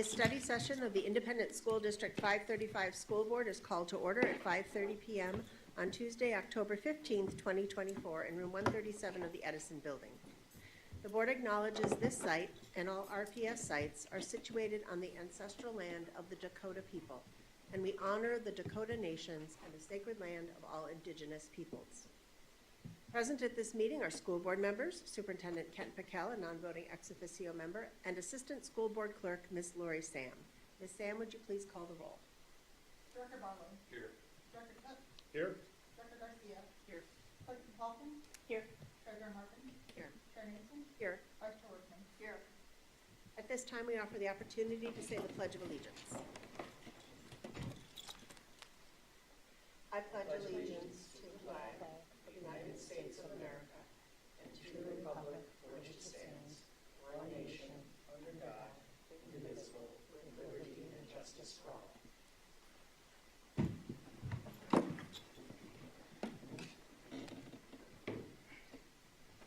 This study session of the Independent School District 535 School Board is called to order at 5:30 p.m. on Tuesday, October 15th, 2024, in room 137 of the Edison building. The board acknowledges this site and all RPS sites are situated on the ancestral land of the Dakota people, and we honor the Dakota nations and the sacred land of all indigenous peoples. Present at this meeting are school board members, Superintendent Kent Pickell, a non-voting ex officio member, and Assistant School Board Clerk, Ms. Lori Sam. Ms. Sam, would you please call the roll? Director Barlow. Here. Director Cook. Here. Director Garcia. Here. Clerk Paulson. Here. Treasurer Martin. Here. Chair Mason. Here. Vice Chair Workman. Here. At this time, we offer the opportunity to say the Pledge of Allegiance. I pledge allegiance to the flag of the United States of America and to the republic for which it stands, one nation, under God, indivisible, with liberty and justice for all.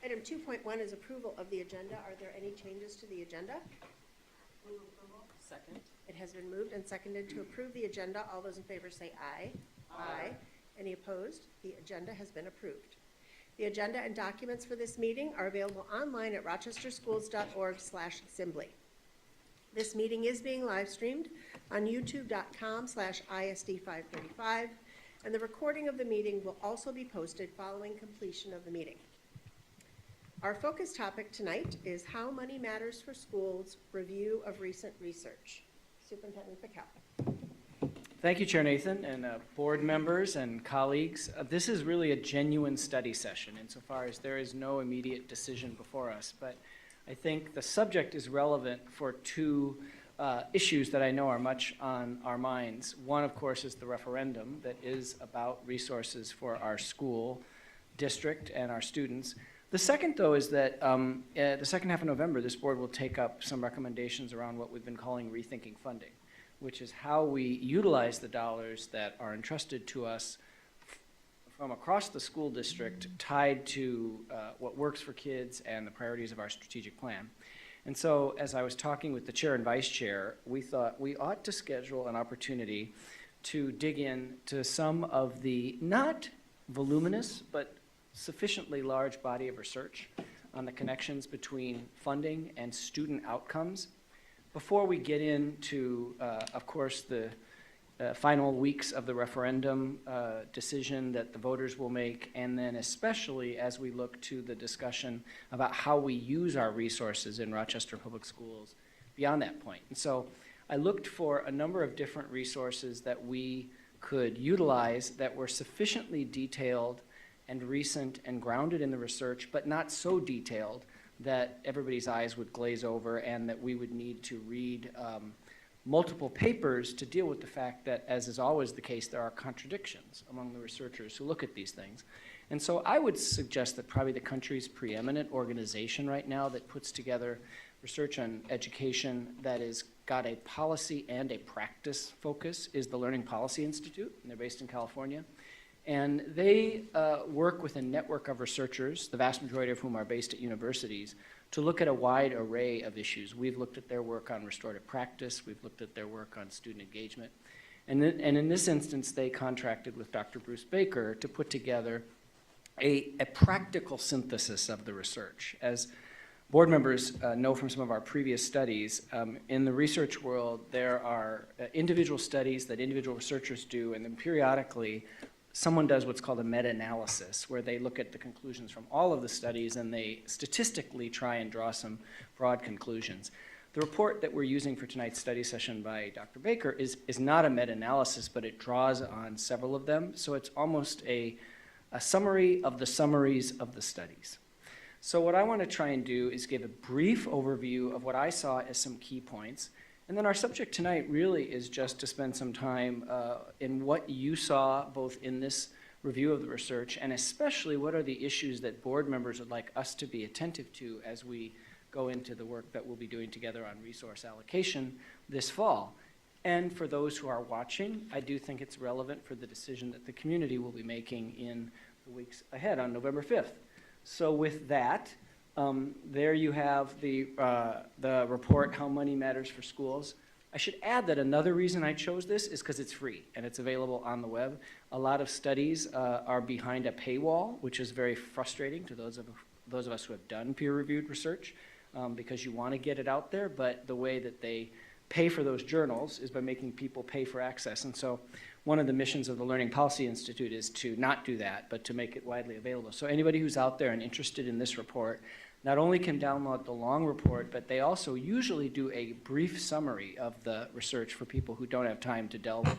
Item 2.1 is approval of the agenda. Are there any changes to the agenda? Move approval. Second. It has been moved and seconded to approve the agenda. All those in favor say aye. Aye. Any opposed? The agenda has been approved. The agenda and documents for this meeting are available online at rochesterschools.org/assembly. This meeting is being live streamed on youtube.com/ISD535, and the recording of the meeting will also be posted following completion of the meeting. Our focus topic tonight is How Money Matters for Schools, Review of Recent Research. Superintendent Pickell. Thank you, Chair Nathan, and board members and colleagues. This is really a genuine study session insofar as there is no immediate decision before us, but I think the subject is relevant for two issues that I know are much on our minds. One, of course, is the referendum that is about resources for our school district and our students. The second, though, is that the second half of November, this board will take up some recommendations around what we've been calling rethinking funding, which is how we utilize the dollars that are entrusted to us from across the school district tied to what works for kids and the priorities of our strategic plan. And so as I was talking with the chair and vice chair, we thought we ought to schedule an opportunity to dig in to some of the not voluminous but sufficiently large body of research on the connections between funding and student outcomes before we get into, of course, the final weeks of the referendum decision that the voters will make, and then especially as we look to the discussion about how we use our resources in Rochester Public Schools beyond that point. And so I looked for a number of different resources that we could utilize that were sufficiently detailed and recent and grounded in the research, but not so detailed that everybody's eyes would glaze over and that we would need to read multiple papers to deal with the fact that, as is always the case, there are contradictions among the researchers who look at these things. And so I would suggest that probably the country's preeminent organization right now that puts together research on education that has got a policy and a practice focus is the Learning Policy Institute, and they're based in California. And they work with a network of researchers, the vast majority of whom are based at universities, to look at a wide array of issues. We've looked at their work on restorative practice. We've looked at their work on student engagement. And in this instance, they contracted with Dr. Bruce Baker to put together a practical synthesis of the research. As board members know from some of our previous studies, in the research world, there are individual studies that individual researchers do, and then periodically, someone does what's called a meta-analysis, where they look at the conclusions from all of the studies and they statistically try and draw some broad conclusions. The report that we're using for tonight's study session by Dr. Baker is not a meta-analysis, but it draws on several of them. So it's almost a summary of the summaries of the studies. So what I want to try and do is give a brief overview of what I saw as some key points. And then our subject tonight really is just to spend some time in what you saw both in this review of the research and especially what are the issues that board members would like us to be attentive to as we go into the work that we'll be doing together on resource allocation this fall. And for those who are watching, I do think it's relevant for the decision that the community will be making in the weeks ahead on November 5th. So with that, there you have the report, How Money Matters for Schools. I should add that another reason I chose this is because it's free and it's available on the web. A lot of studies are behind a paywall, which is very frustrating to those of us who have done peer-reviewed research, because you want to get it out there, but the way that they pay for those journals is by making people pay for access. And so one of the missions of the Learning Policy Institute is to not do that, but to make it widely available. So anybody who's out there and interested in this report not only can download the long report, but they also usually do a brief summary of the research for people who don't have time to delve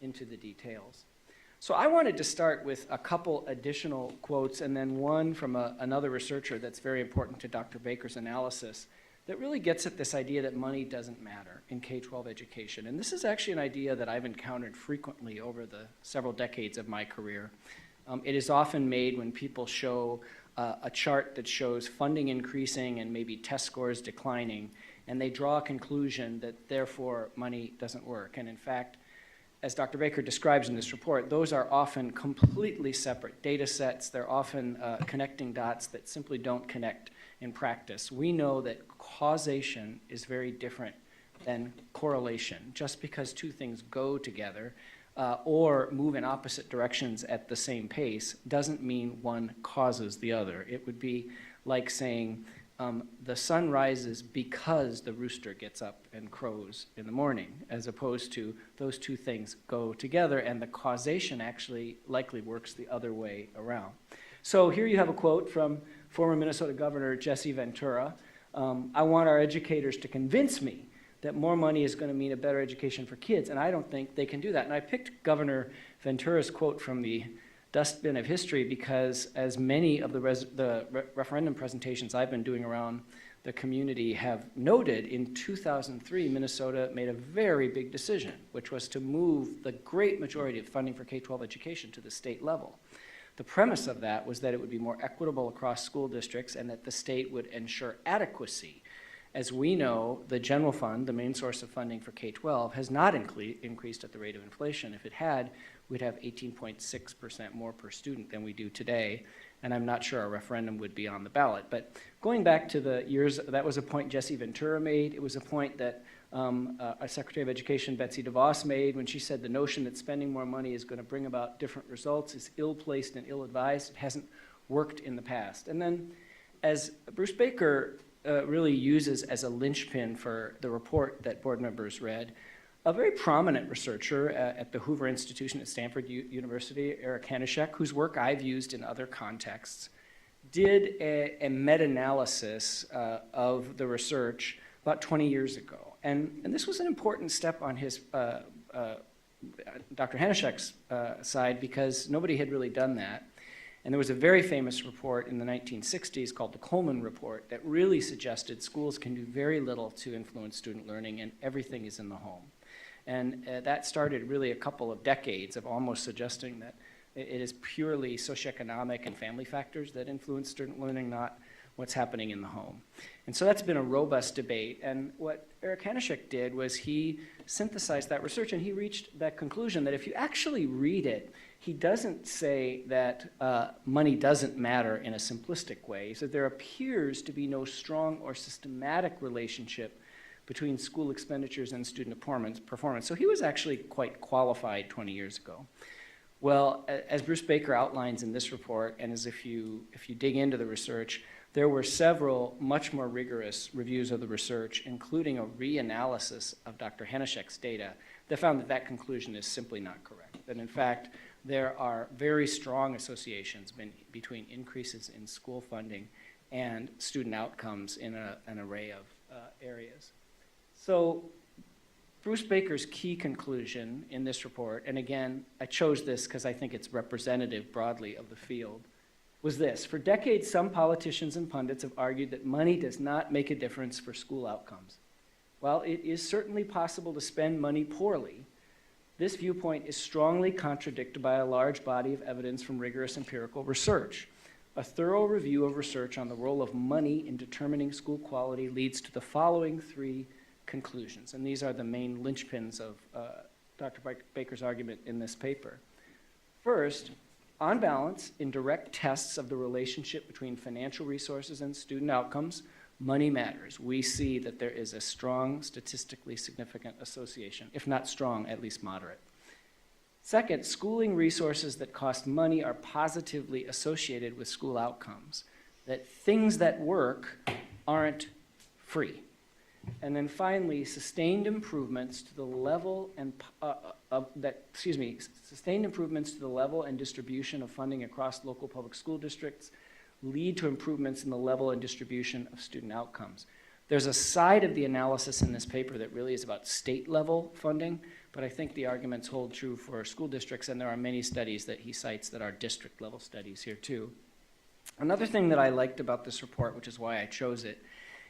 into the details. So I wanted to start with a couple additional quotes and then one from another researcher that's very important to Dr. Baker's analysis that really gets at this idea that money doesn't matter in K-12 education. And this is actually an idea that I've encountered frequently over the several decades of my career. It is often made when people show a chart that shows funding increasing and maybe test scores declining, and they draw a conclusion that therefore money doesn't work. And in fact, as Dr. Baker describes in this report, those are often completely separate data sets. They're often connecting dots that simply don't connect in practice. We know that causation is very different than correlation. Just because two things go together or move in opposite directions at the same pace doesn't mean one causes the other. It would be like saying the sun rises because the rooster gets up and crows in the morning, as opposed to those two things go together and the causation actually likely works the other way around. So here you have a quote from former Minnesota Governor Jesse Ventura. I want our educators to convince me that more money is going to mean a better education for kids, and I don't think they can do that. And I picked Governor Ventura's quote from the dustbin of history because as many of the referendum presentations I've been doing around the community have noted, in 2003, Minnesota made a very big decision, which was to move the great majority of funding for K-12 education to the state level. The premise of that was that it would be more equitable across school districts and that the state would ensure adequacy. As we know, the general fund, the main source of funding for K-12, has not increased at the rate of inflation. If it had, we'd have 18.6% more per student than we do today, and I'm not sure a referendum would be on the ballot. But going back to the years, that was a point Jesse Ventura made. It was a point that our Secretary of Education, Betsy DeVos, made when she said the notion that spending more money is going to bring about different results is ill-placed and ill-advised. It hasn't worked in the past. And then, as Bruce Baker really uses as a linchpin for the report that board members read, a very prominent researcher at the Hoover Institution at Stanford University, Eric Hanishek, whose work I've used in other contexts, did a meta-analysis of the research about 20 years ago. And this was an important step on his, Dr. Hanishek's side, because nobody had really done that. And there was a very famous report in the 1960s called the Coleman Report that really suggested schools can do very little to influence student learning and everything is in the home. And that started really a couple of decades of almost suggesting that it is purely socioeconomic and family factors that influence student learning, not what's happening in the home. And so that's been a robust debate. And what Eric Hanishek did was he synthesized that research and he reached that conclusion that if you actually read it, he doesn't say that money doesn't matter in a simplistic way. He said there appears to be no strong or systematic relationship between school expenditures and student performance. So he was actually quite qualified 20 years ago. Well, as Bruce Baker outlines in this report, and as if you dig into the research, there were several much more rigorous reviews of the research, including a reanalysis of Dr. Hanishek's data, that found that that conclusion is simply not correct. That in fact, there are very strong associations between increases in school funding and student outcomes in an array of areas. So Bruce Baker's key conclusion in this report, and again, I chose this because I think it's representative broadly of the field, was this: for decades, some politicians and pundits have argued that money does not make a difference for school outcomes. While it is certainly possible to spend money poorly, this viewpoint is strongly contradicted by a large body of evidence from rigorous empirical research. A thorough review of research on the role of money in determining school quality leads to the following three conclusions, and these are the main linchpins of Dr. Baker's argument in this paper. First, on balance, in direct tests of the relationship between financial resources and student outcomes, money matters. We see that there is a strong, statistically significant association, if not strong, at least moderate. Second, schooling resources that cost money are positively associated with school outcomes, that things that work aren't free. And then finally, sustained improvements to the level and sustained improvements to the level and distribution of funding across local public school districts lead to improvements in the level and distribution of student outcomes. There's a side of the analysis in this paper that really is about state level funding, but I think the arguments hold true for school districts, and there are many studies that he cites that are district level studies here too. Another thing that I liked about this report, which is why I chose it,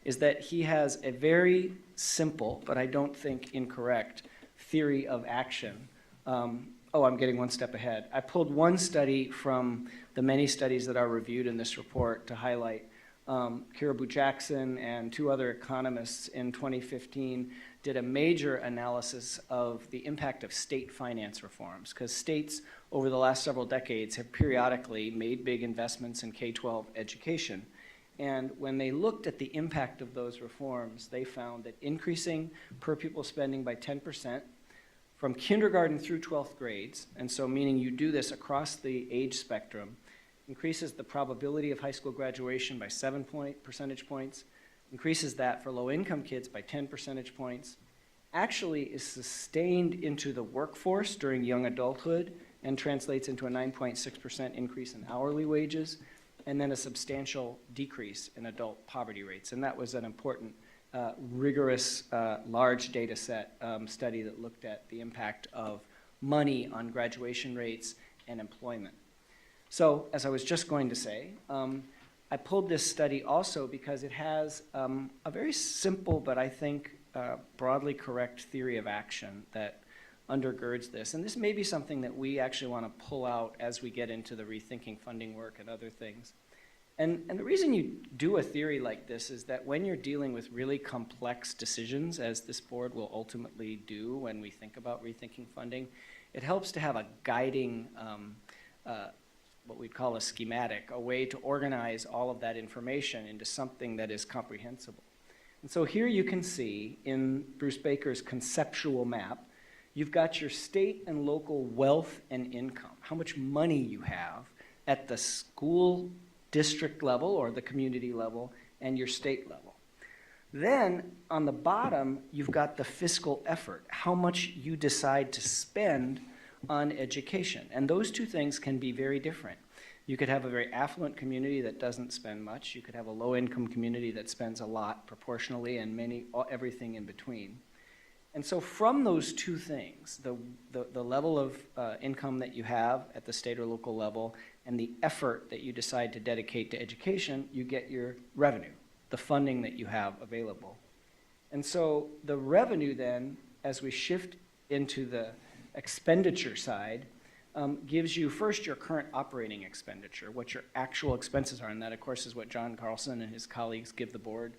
is that he has a very simple, but I don't think incorrect, theory of action. I'm getting one step ahead. I pulled one study from the many studies that are reviewed in this report to highlight. Kirabu Jackson and two other economists in 2015 did a major analysis of the impact of state finance reforms, because states over the last several decades have periodically made big investments in K-12 education. And when they looked at the impact of those reforms, they found that increasing per pupil spending by 10% from kindergarten through 12th grades, and so meaning you do this across the age spectrum, increases the probability of high school graduation by 7 percentage points, increases that for low-income kids by 10 percentage points, actually is sustained into the workforce during young adulthood and translates into a 9.6% increase in hourly wages, and then a substantial decrease in adult poverty rates. And that was an important, rigorous, large data set study that looked at the impact of money on graduation rates and employment. So, as I was just going to say, I pulled this study also because it has a very simple, but I think broadly correct theory of action that undergirds this. And this may be something that we actually want to pull out as we get into the rethinking funding work and other things. And the reason you do a theory like this is that when you're dealing with really complex decisions, as this board will ultimately do when we think about rethinking funding, it helps to have a guiding, what we'd call a schematic, a way to organize all of that information into something that is comprehensible. And so here you can see in Bruce Baker's conceptual map, you've got your state and local wealth and income, how much money you have at the school district level or the community level and your state level. Then on the bottom, you've got the fiscal effort, how much you decide to spend on education. And those two things can be very different. You could have a very affluent community that doesn't spend much. You could have a low-income community that spends a lot proportionally, and everything in between. And so from those two things, the level of income that you have at the state or local level and the effort that you decide to dedicate to education, you get your revenue, the funding that you have available. And so the revenue then, as we shift into the expenditure side, gives you first your current operating expenditure, what your actual expenses are, and that of course is what John Carlson and his colleagues give the board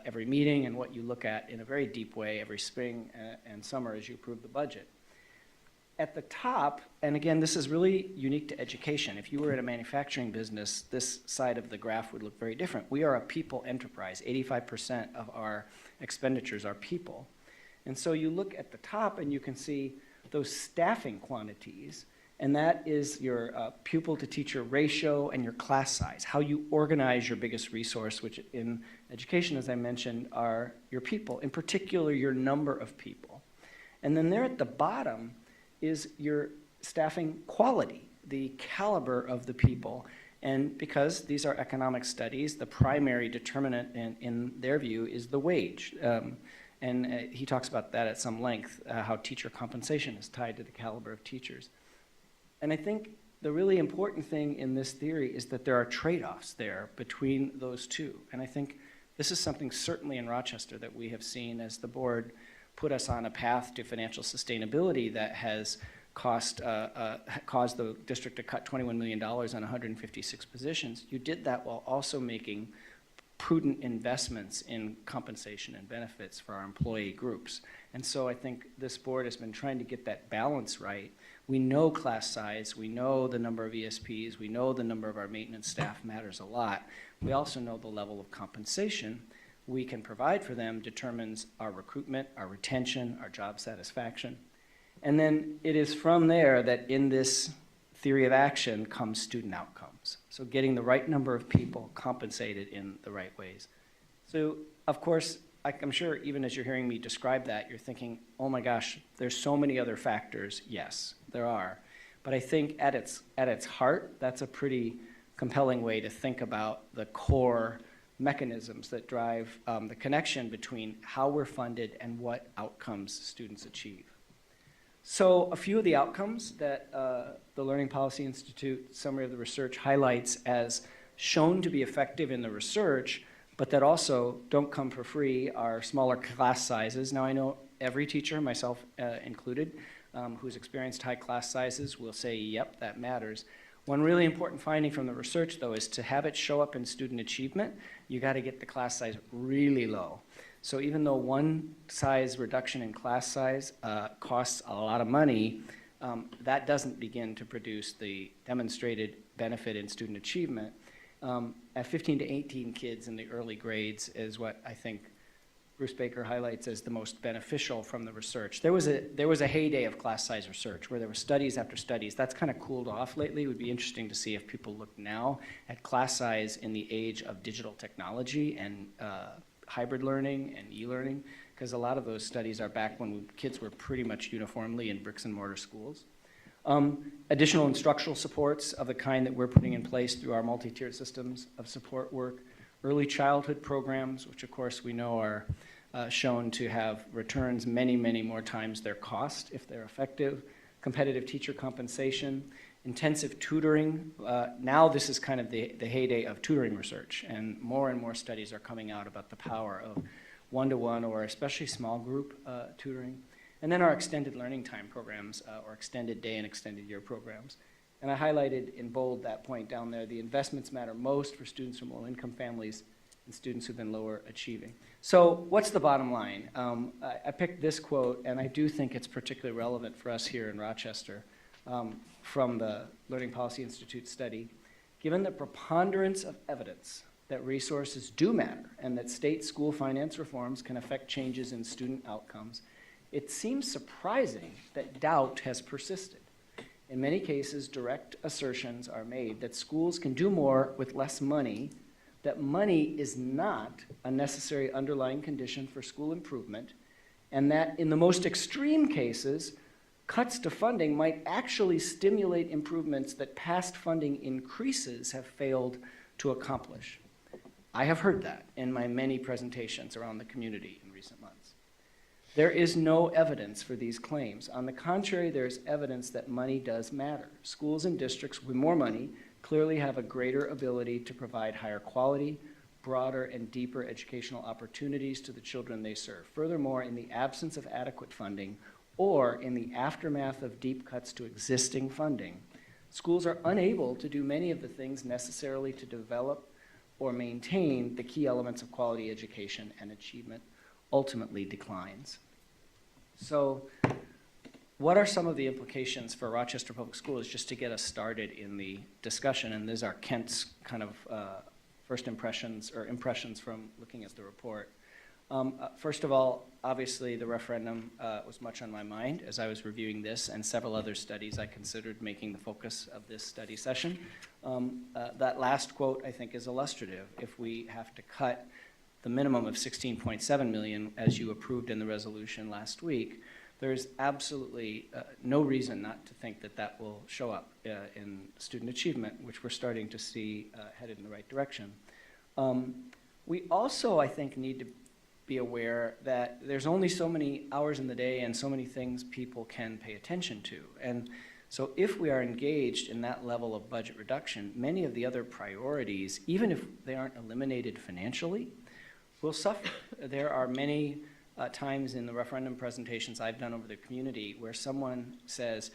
every meeting, and what you look at in a very deep way every spring and summer as you approve the budget. At the top, and again, this is really unique to education. If you were in a manufacturing business, this side of the graph would look very different. We are a people enterprise. 85% of our expenditures are people. And so you look at the top and you can see those staffing quantities, and that is your pupil to teacher ratio and your class size, how you organize your biggest resource, which in education, as I mentioned, are your people, in particular your number of people. And then there at the bottom is your staffing quality, the caliber of the people. And because these are economic studies, the primary determinant in their view is the wage. And he talks about that at some length, how teacher compensation is tied to the caliber of teachers. And I think the really important thing in this theory is that there are trade-offs there between those two. And I think this is something certainly in Rochester that we have seen as the board put us on a path to financial sustainability that has caused the district to cut $21 million on 156 positions. You did that while also making prudent investments in compensation and benefits for our employee groups. And so I think this board has been trying to get that balance right. We know class size, we know the number of ESPs, we know the number of our maintenance staff matters a lot. We also know the level of compensation we can provide for them determines our recruitment, our retention, our job satisfaction. And then it is from there that in this theory of action comes student outcomes. So getting the right number of people compensated in the right ways. So of course, I'm sure even as you're hearing me describe that, you're thinking, oh my gosh, there's so many other factors. Yes, there are. But I think at its heart, that's a pretty compelling way to think about the core mechanisms that drive the connection between how we're funded and what outcomes students achieve. So a few of the outcomes that the Learning Policy Institute summary of the research highlights as shown to be effective in the research, but that also don't come for free, are smaller class sizes. Now I know every teacher, myself included, who's experienced high class sizes will say, yep, that matters. One really important finding from the research, though, is to have it show up in student achievement, you got to get the class size really low. So even though one size reduction in class size costs a lot of money, that doesn't begin to produce the demonstrated benefit in student achievement. At 15 to 18 kids in the early grades is what I think Bruce Baker highlights as the most beneficial from the research. There was a heyday of class size research where there were studies after studies. That's kind of cooled off lately. It would be interesting to see if people look now at class size in the age of digital technology and hybrid learning and e-learning, because a lot of those studies are back when kids were pretty much uniformly in bricks and mortar schools. Additional instructional supports of the kind that we're putting in place through our multi-tiered systems of support work. Early childhood programs, which of course we know are shown to have returns many, many more times their cost if they're effective. Competitive teacher compensation. Intensive tutoring. Now this is kind of the heyday of tutoring research, and more studies are coming out about the power of one-to-one or especially small group tutoring. And then our extended learning time programs, or extended day and extended year programs. And I highlighted in bold that point down there, the investments matter most for students from low-income families and students who've been lower achieving. So what's the bottom line? I picked this quote, and I do think it's particularly relevant for us here in Rochester, from the Learning Policy Institute study. Given the preponderance of evidence that resources do matter and that state school finance reforms can affect changes in student outcomes, it seems surprising that doubt has persisted. In many cases, direct assertions are made that schools can do more with less money, that money is not a necessary underlying condition for school improvement, and that in the most extreme cases, cuts to funding might actually stimulate improvements that past funding increases have failed to accomplish. I have heard that in my many presentations around the community in recent months. There is no evidence for these claims. On the contrary, there is evidence that money does matter. Schools and districts with more money clearly have a greater ability to provide higher quality, broader and deeper educational opportunities to the children they serve. Furthermore, in the absence of adequate funding or in the aftermath of deep cuts to existing funding, schools are unable to do many of the things necessarily to develop or maintain the key elements of quality education, and achievement ultimately declines. So what are some of the implications for Rochester Public Schools, just to get us started in the discussion? And these are Kent's kind of first impressions or impressions from looking at the report. First of all, obviously the referendum was much on my mind as I was reviewing this and several other studies I considered making the focus of this study session. That last quote I think is illustrative. If we have to cut the minimum of $16.7 million as you approved in the resolution last week, there's absolutely no reason not to think that that will show up in student achievement, which we're starting to see headed in the right direction. We also, I think, need to be aware that there's only so many hours in the day and so many things people can pay attention to. And so if we are engaged in that level of budget reduction, many of the other priorities, even if they aren't eliminated financially, will suffer. There are many times in the referendum presentations I've done over the community where someone says,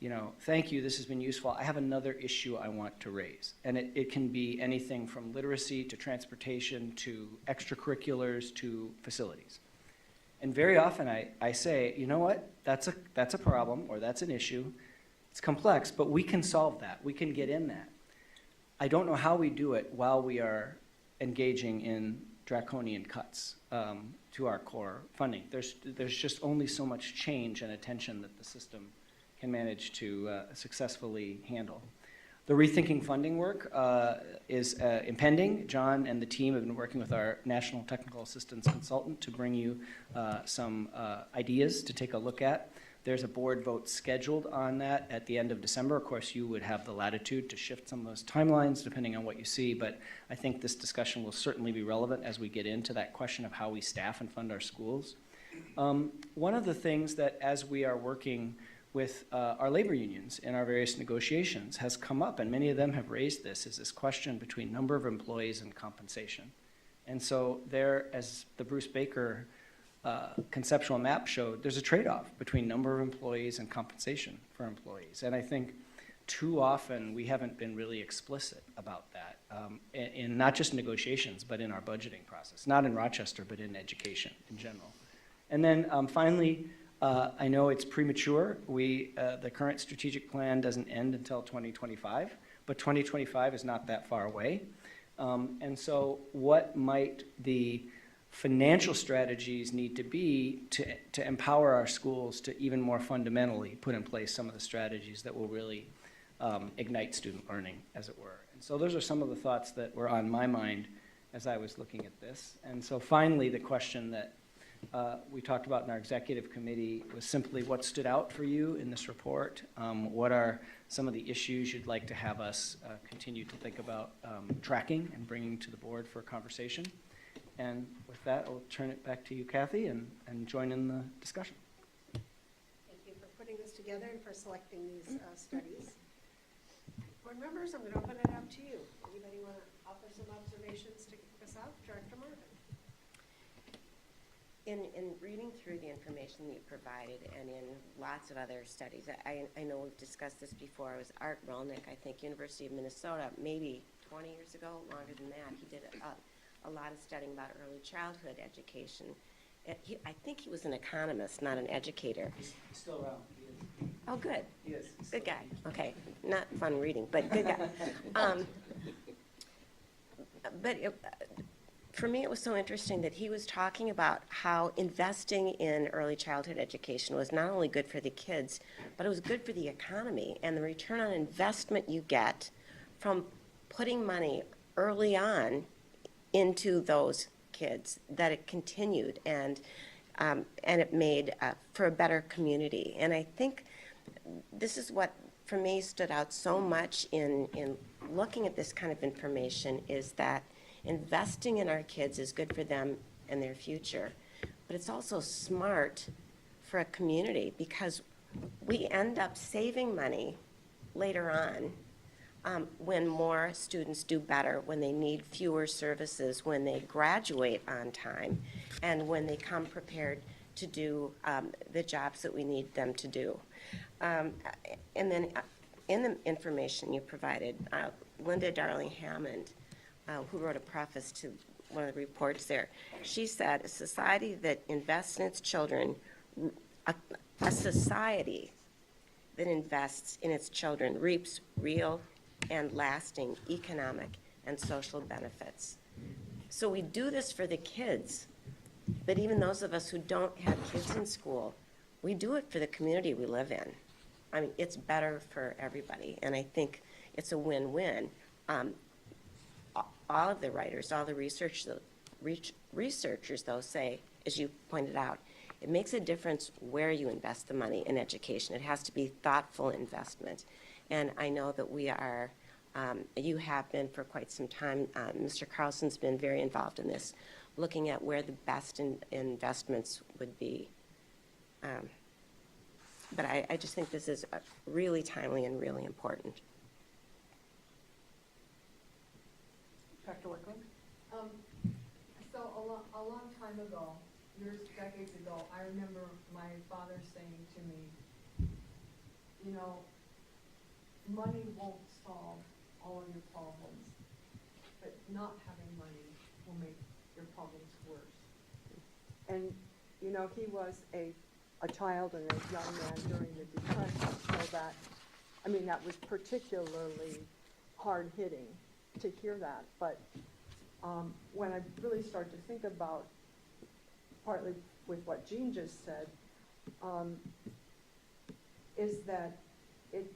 you know, thank you, this has been useful. I have another issue I want to raise. And it can be anything from literacy to transportation to extracurriculars to facilities. And very often I say, you know what, that's a problem or that's an issue. It's complex, but we can solve that. We can get in that. I don't know how we do it while we are engaging in draconian cuts to our core funding. There's just only so much change and attention that the system can manage to successfully handle. The rethinking funding work is impending. John and the team have been working with our National Technical Assistance Consultant to bring you some ideas to take a look at. There's a board vote scheduled on that at the end of December. Of course, you would have the latitude to shift some of those timelines depending on what you see, but I think this discussion will certainly be relevant as we get into that question of how we staff and fund our schools. One of the things that as we are working with our labor unions in our various negotiations has come up, and many of them have raised this, is this question between number of employees and compensation. And so there, as the Bruce Baker conceptual map showed, there's a trade-off between number of employees and compensation for employees. And I think too often we haven't been really explicit about that in not just negotiations, but in our budgeting process, not in Rochester, but in education in general. And then finally, I know it's premature. The current strategic plan doesn't end until 2025, but 2025 is not that far away. And so what might the financial strategies need to be to empower our schools to even more fundamentally put in place some of the strategies that will really ignite student learning, as it were. And so those are some of the thoughts that were on my mind as I was looking at this. And so finally, the question that we talked about in our executive committee was simply what stood out for you in this report. What are some of the issues you'd like to have us continue to think about tracking and bringing to the board for conversation? And with that, I'll turn it back to you, Kathy, and join in the discussion. Thank you for putting this together and for selecting these studies. Board members, I'm going to open it up to you. Anybody want to offer some observations to kick us off? Director Marvin. In reading through the information that you provided and in lots of other studies, I know we've discussed this before. It was Art Rolnick, I think, University of Minnesota, maybe 20 years ago, longer than that. He did a lot of studying about early childhood education. I think he was an economist, not an educator. He's still around. He is. Oh, good. He is. Good guy. Okay. Not fun reading, but good guy. For me, it was so interesting that he was talking about how investing in early childhood education was not only good for the kids, but it was good for the economy and the return on investment you get from putting money early on into those kids, that it continued and it made for a better community. And I think this is what, for me, stood out so much in looking at this kind of information, is that investing in our kids is good for them and their future, but it's also smart for a community because we end up saving money later on when more students do better, when they need fewer services, when they graduate on time, and when they come prepared to do the jobs that we need them to do. And then in the information you provided, Linda Darling-Hammond, who wrote a preface to one of the reports there, she said, a society that invests in its children, a society that invests in its children reaps real and lasting economic and social benefits. So we do this for the kids, but even those of us who don't have kids in school, we do it for the community we live in. I mean, it's better for everybody, and I think it's a win-win. All of the writers, all the researchers, though, say, as you pointed out, it makes a difference where you invest the money in education. It has to be thoughtful investment. And I know that we are, you have been for quite some time, Mr. Carlson's been very involved in this, looking at where the best investments would be. But I just think this is really timely and really important. Dr. Wickland? So a long time ago, decades ago, I remember my father saying to me, you know, money won't solve all of your problems, but not having money will make your problems worse. And, you know, he was a child and a young man during the Depression, so that, I mean, that was particularly hard-hitting to hear that, but when I really start to think about, partly with what Jean just said, is that it,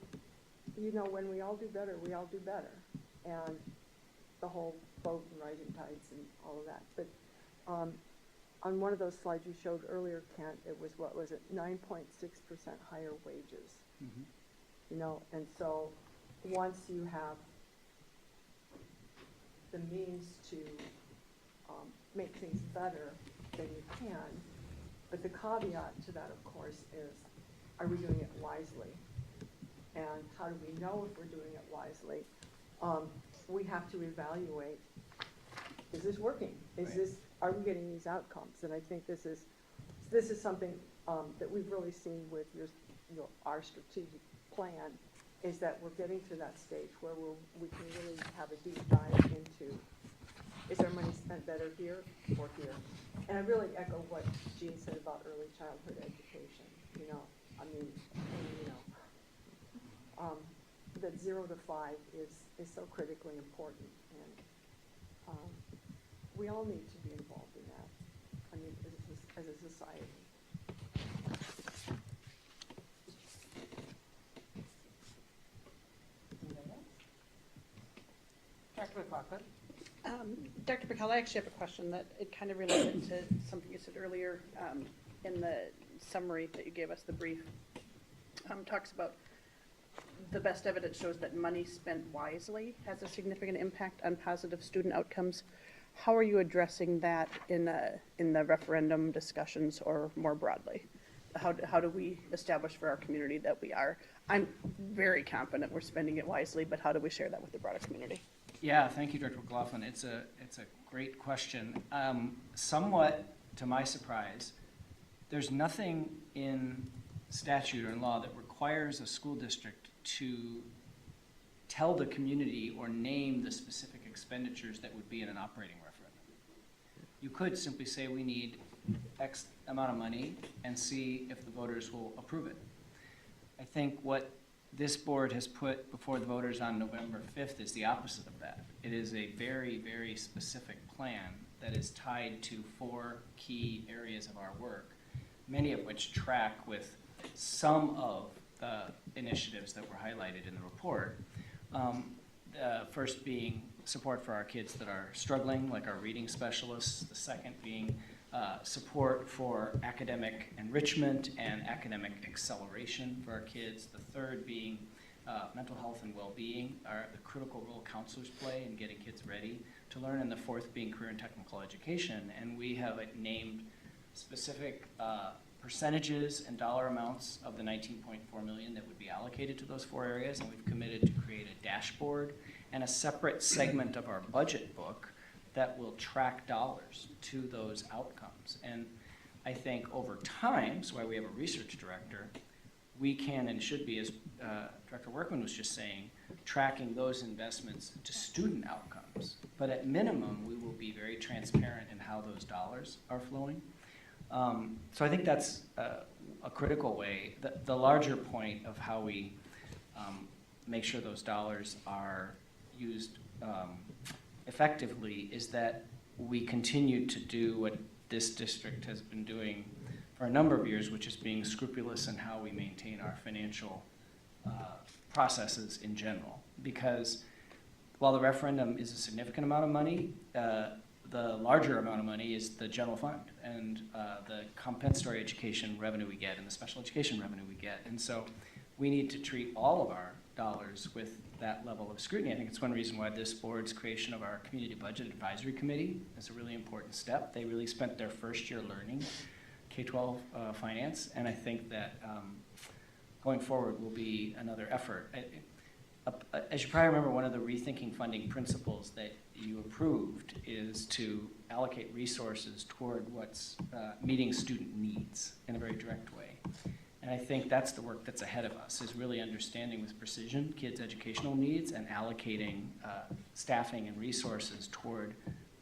you know, when we all do better, we all do better. And the whole boat and rising tides and all of that. But on one of those slides you showed earlier, Kent, it was, what was it, 9.6% higher wages. Mhm. You know, and so once you have the means to make things better, then you can. But the caveat to that, of course, is, are we doing it wisely? And how do we know if we're doing it wisely? We have to evaluate, is this working? Is Right. this, are we getting these outcomes? And I think this is something that we've really seen with our strategic plan, is that we're getting to that stage where we can really have a deep dive into, is our money spent better here or here? And I really echo what Jean said about early childhood education. You know, I mean, you know, that 0 to 5 is so critically important, and we all need to be involved in that. I mean, as a society. Dr. McLaughlin? Dr. McCall, I actually have a question that it kind of related to something you said earlier in the summary that you gave us, the brief. Talks about the best evidence shows that money spent wisely has a significant impact on positive student outcomes. How are you addressing that in the referendum discussions or more broadly? How do we establish for our community that we are? I'm very confident we're spending it wisely, but how do we share that with the broader community? Yeah, thank you, Dr. McLaughlin. It's a great question. Somewhat to my surprise, there's nothing in statute or in law that requires a school district to tell the community or name the specific expenditures that would be in an operating referendum. You could simply say we need X amount of money and see if the voters will approve it. I think what this board has put before the voters on November 5th is the opposite of that. It is a very, very specific plan that is tied to 4 key areas of our work, many of which track with some of the initiatives that were highlighted in the report. The first being support for our kids that are struggling, like our reading specialists. The second being support for academic enrichment and academic acceleration for our kids. The third being mental health and well-being, the critical role counselors play in getting kids ready to learn. And the fourth being career and technical education. And we have named specific percentages and dollar amounts of the $19.4 million that would be allocated to those 4 areas, and we've committed to create a dashboard and a separate segment of our budget book that will track dollars to those outcomes. And I think over time, that's why we have a research director, we can and should be, as Director Workman was just saying, tracking those investments to student outcomes. But at minimum, we will be very transparent in how those dollars are flowing. So I think that's a critical way. The larger point of how we make sure those dollars are used effectively is that we continue to do what this district has been doing for a number of years, which is being scrupulous in how we maintain our financial processes in general. Because while the referendum is a significant amount of money, the larger amount of money is the general fund and the compensatory education revenue we get and the special education revenue we get. And so we need to treat all of our dollars with that level of scrutiny. I think it's one reason why this board's creation of our Community Budget Advisory Committee is a really important step. They really spent their first year learning K-12 finance, and I think that going forward will be another effort. As you probably remember, one of the rethinking funding principles that you approved is to allocate resources toward what's meeting student needs in a very direct way. And I think that's the work that's ahead of us, is really understanding with precision kids' educational needs and allocating staffing and resources toward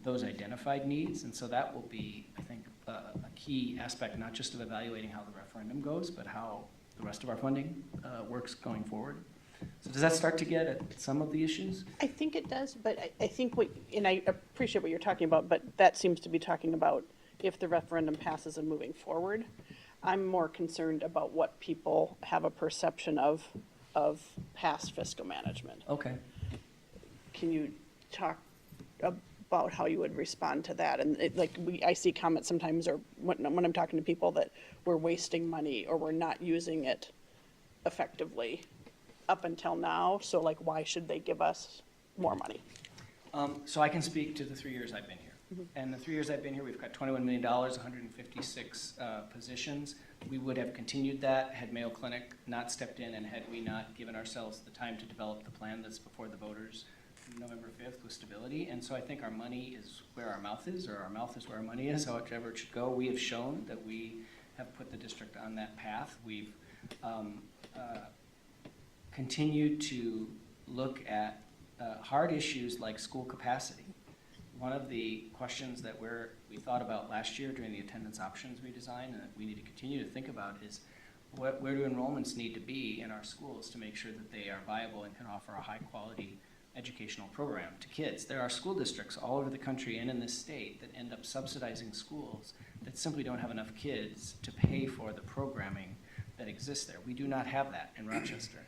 those identified needs. And so that will be, I think, a key aspect, not just of evaluating how the referendum goes, but how the rest of our funding works going forward. So does that start to get at some of the issues? I think it does, but I think and I appreciate what you're talking about, but that seems to be talking about if the referendum passes and moving forward. I'm more concerned about what people have a perception of past fiscal management. Okay. Can you talk about how you would respond to that? And I see comments sometimes, or when I'm talking to people, that we're wasting money or we're not using it effectively up until now. So like, why should they give us more money? So I can speak to the 3 years I've been here. And the 3 years I've been here, we've got $21 million, 156 positions. We would have continued that had Mayo Clinic not stepped in and had we not given ourselves the time to develop the plan that's before the voters November 5th with stability. And so I think our money is where our mouth is, or our mouth is where our money is, however it should go. We have shown that we have put the district on that path. We've continued to look at hard issues like school capacity. One of the questions that we thought about last year during the attendance options redesign, and that we need to continue to think about, is where do enrollments need to be in our schools to make sure that they are viable and can offer a high quality educational program to kids. There are school districts all over the country and in this state that end up subsidizing schools that simply don't have enough kids to pay for the programming that exists there. We do not have that in Rochester.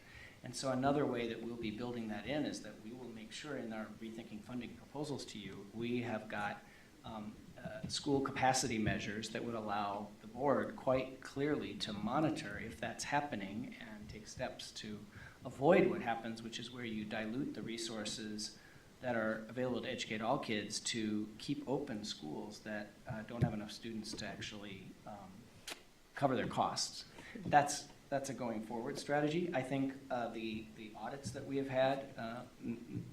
And so another way that we'll be building that in is that we will make sure in our rethinking funding proposals to you, we have got school capacity measures that would allow the board quite clearly to monitor if that's happening and take steps to avoid what happens, which is where you dilute the resources that are available to educate all kids to keep open schools that don't have enough students to actually cover their costs. That's a going forward strategy. I think the audits that we have had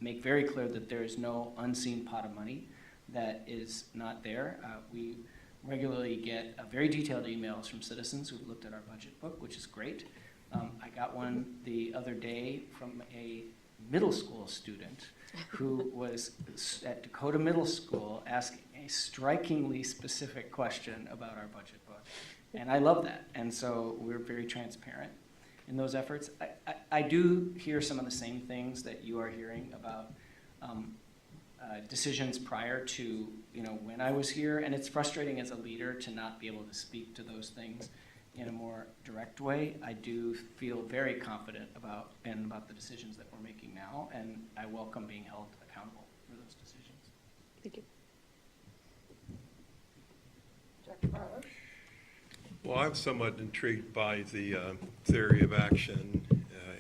make very clear that there is no unseen pot of money that is not there. We regularly get very detailed emails from citizens who've looked at our budget book, which is great. I got one the other day from a middle school student who was at Dakota Middle School asking a strikingly specific question about our budget book. And I love that. And so we're very transparent in those efforts. I do hear some of the same things that you are hearing about decisions prior to when I was here. And it's frustrating as a leader to not be able to speak to those things in a more direct way. I do feel very confident about the decisions that we're making now, and I welcome being held accountable for those decisions. Thank you. Dr. Barlow? Well, I'm somewhat intrigued by the theory of action,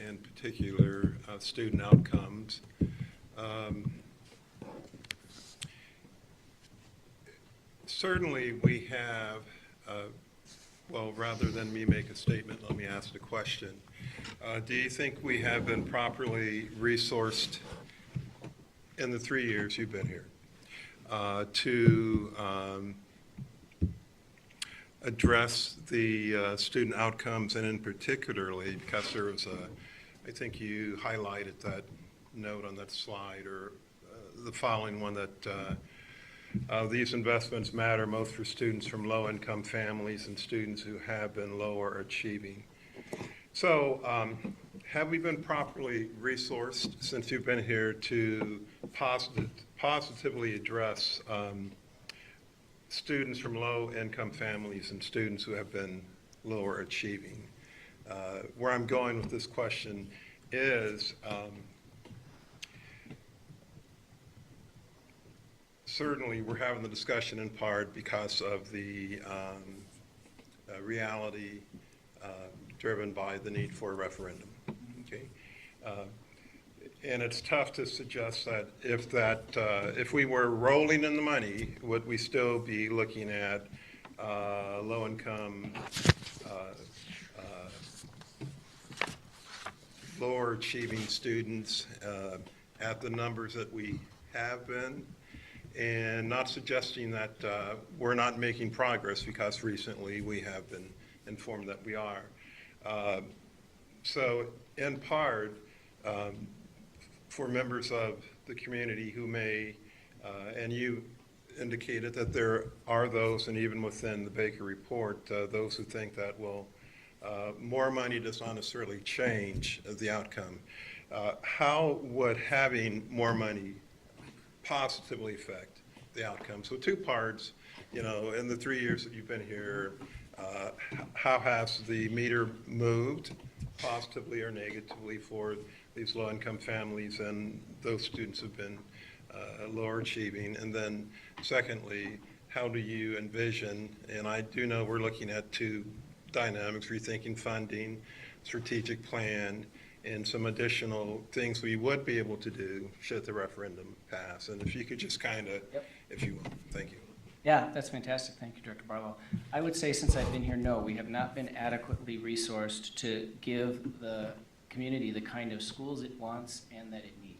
in particular student outcomes. Certainly we have, well, rather than me make a statement, let me ask a question. Do you think we have been properly resourced in the 3 years you've been here to address the student outcomes, and in particularly, because there was I think you highlighted that note on that slide, or the following one, that these investments matter most for students from low-income families and students who have been lower achieving. So have we been properly resourced since you've been here to positively address students from low-income families and students who have been lower achieving? Where I'm going with this question is certainly we're having the discussion in part because of the reality driven by the need for a referendum. Okay, and it's tough to suggest that if we were rolling in the money, would we still be looking at low-income, lower achieving students at the numbers that we have been, and not suggesting that we're not making progress, because recently we have been informed that we are. So in part, for members of the community who may, and you indicated that there are those, and even within the Baker report, those who think that, well, more money does not necessarily change the outcome. how would having more money positively affect the outcome? So two parts, you know, in the 3 years that you've been here, how has the meter moved positively or negatively for these low-income families and those students who've been lower achieving? And then secondly, how do you envision, and I do know we're looking at two dynamics, rethinking funding, strategic plan, and some additional things we would be able to do should the referendum pass. And if you could just kind of, if you will, thank you. Yeah, that's fantastic. Thank you, Director Barlow. I would say since I've been here, no, we have not been adequately resourced to give the community the kind of schools it wants and that it needs.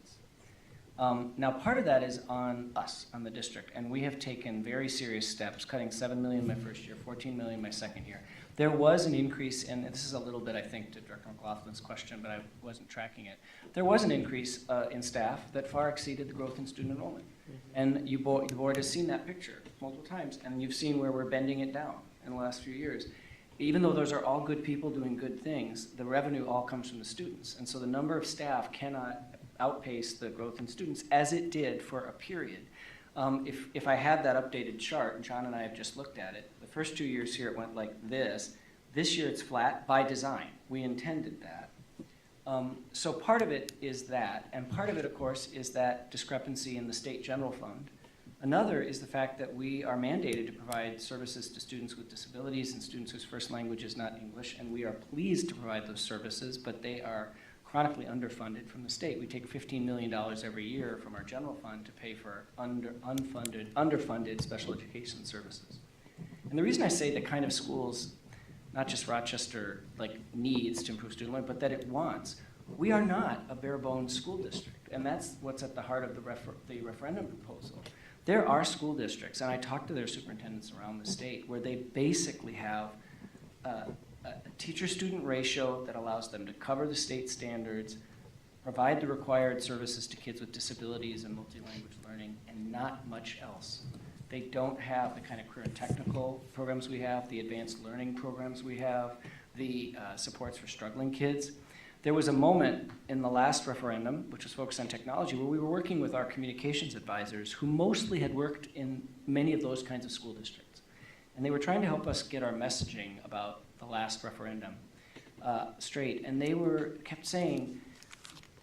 Now, part of that is on us, on the district, and we have taken very serious steps, cutting $7 million my first year, $14 million my second year. There was an increase, and this is a little bit, I think, to Director McLaughlin's question, but I wasn't tracking it. There was an increase in staff that far exceeded the growth in student enrollment. And the board has seen that picture multiple times, and you've seen where we're bending it down in the last few years. Even though those are all good people doing good things, the revenue all comes from the students. And so the number of staff cannot outpace the growth in students as it did for a period. If I had that updated chart, and John and I have just looked at it, the first 2 years here it went like this. This year it's flat by design. We intended that. So part of it is that, and part of it, of course, is that discrepancy in the state general fund. Another is the fact that we are mandated to provide services to students with disabilities and students whose first language is not English, and we are pleased to provide those services, but they are chronically underfunded from the state. We take $15 million every year from our general fund to pay for underfunded special education services. And the reason I say the kind of schools, not just Rochester needs to improve student learning, but that it wants, we are not a bare bones school district, and that's what's at the heart of the referendum proposal. There are school districts, and I talk to their superintendents around the state, where they basically have a teacher-student ratio that allows them to cover the state standards, provide the required services to kids with disabilities and multi-language learning, and not much else. They don't have the kind of career and technical programs we have, the advanced learning programs we have, the supports for struggling kids. There was a moment in the last referendum, which was focused on technology, where we were working with our communications advisors who mostly had worked in many of those kinds of school districts. And they were trying to help us get our messaging about the last referendum straight. And they kept saying,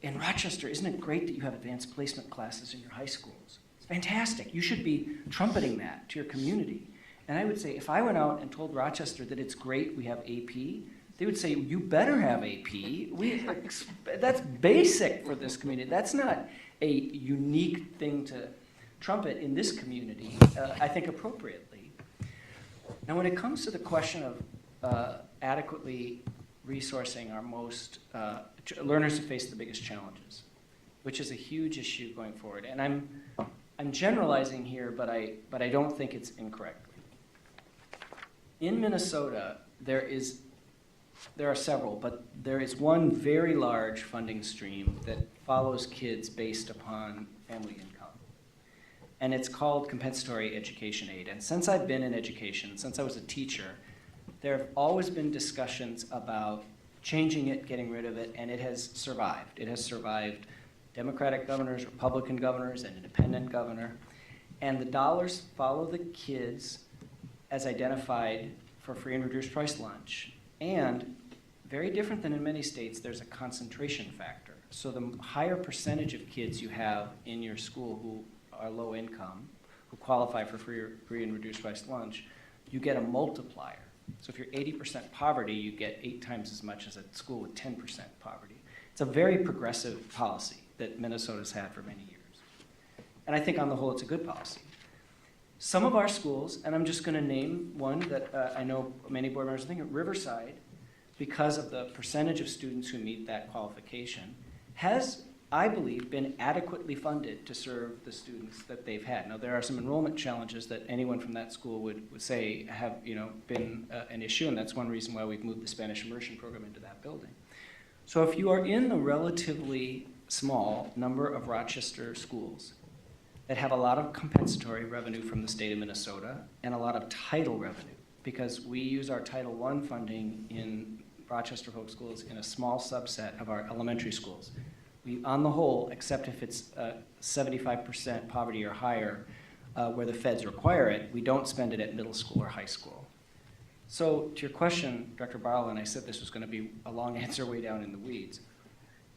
in Rochester, isn't it great that you have advanced placement classes in your high schools? It's fantastic. You should be trumpeting that to your community. And I would say, if I went out and told Rochester that it's great we have AP, they would say, you better have AP. That's basic for this community. That's not a unique thing to trumpet in this community, I think appropriately. Now, when it comes to the question of adequately resourcing our most learners who face the biggest challenges, which is a huge issue going forward, and I'm generalizing here, but I don't think it's incorrectly. In Minnesota, there are several, but there is one very large funding stream that follows kids based upon family income. And it's called compensatory education aid. And since I've been in education, since I was a teacher, there have always been discussions about changing it, getting rid of it, and it has survived. It has survived Democratic governors, Republican governors, and independent governor. And the dollars follow the kids as identified for free and reduced price lunch. And very different than in many states, there's a concentration factor. So the higher percentage of kids you have in your school who are low income, who qualify for free and reduced price lunch, you get a multiplier. So if you're 80% poverty, you get 8 times as much as a school with 10% poverty. It's a very progressive policy that Minnesota's had for many years. And I think on the whole, it's a good policy. Some of our schools, and I'm just going to name one that I know many board members think of, Riverside, because of the percentage of students who meet that qualification, has, I believe, been adequately funded to serve the students that they've had. Now, there are some enrollment challenges that anyone from that school would say have been an issue, and that's one reason why we've moved the Spanish immersion program into that building. So if you are in the relatively small number of Rochester schools that have a lot of compensatory revenue from the state of Minnesota and a lot of title revenue, because we use our Title I funding in Rochester Folk Schools in a small subset of our elementary schools. We, on the whole, except if it's 75% poverty or higher, where the feds require it, we don't spend it at middle school or high school. So to your question, Dr. Barlow, and I said this was going to be a long answer way down in the weeds.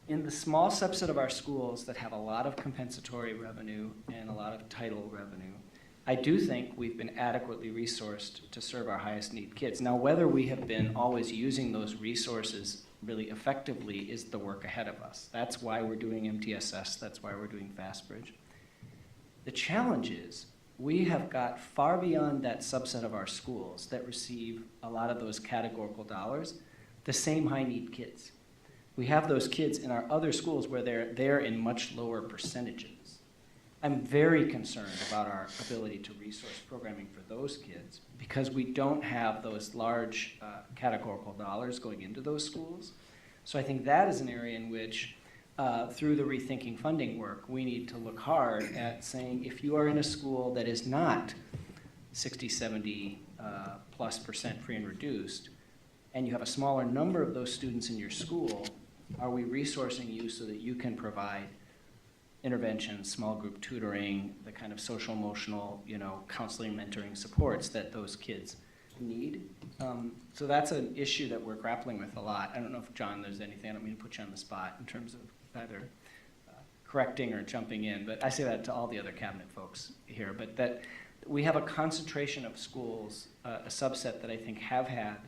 In the small subset of our schools that have a lot of compensatory revenue and a lot of title revenue, I do think we've been adequately resourced to serve our highest need kids. Now, whether we have been always using those resources really effectively is the work ahead of us. That's why we're doing MTSS, that's why we're doing FastBridge. The challenge is we have got far beyond that subset of our schools that receive a lot of those categorical dollars, the same high need kids. We have those kids in our other schools where they're in much lower percentages. I'm very concerned about our ability to resource programming for those kids because we don't have those large categorical dollars going into those schools. So I think that is an area in which, through the rethinking funding work, we need to look hard at saying if you are in a school that is not 60, 70 +% free and reduced, and you have a smaller number of those students in your school, are we resourcing you so that you can provide intervention, small group tutoring, the kind of social emotional, counseling, mentoring supports that those kids need? So that's an issue that we're grappling with a lot. I don't know if, John, there's anything, I don't mean to put you on the spot in terms of either correcting or jumping in, but I say that to all the other cabinet folks here, but that we have a concentration of schools, a subset that I think have had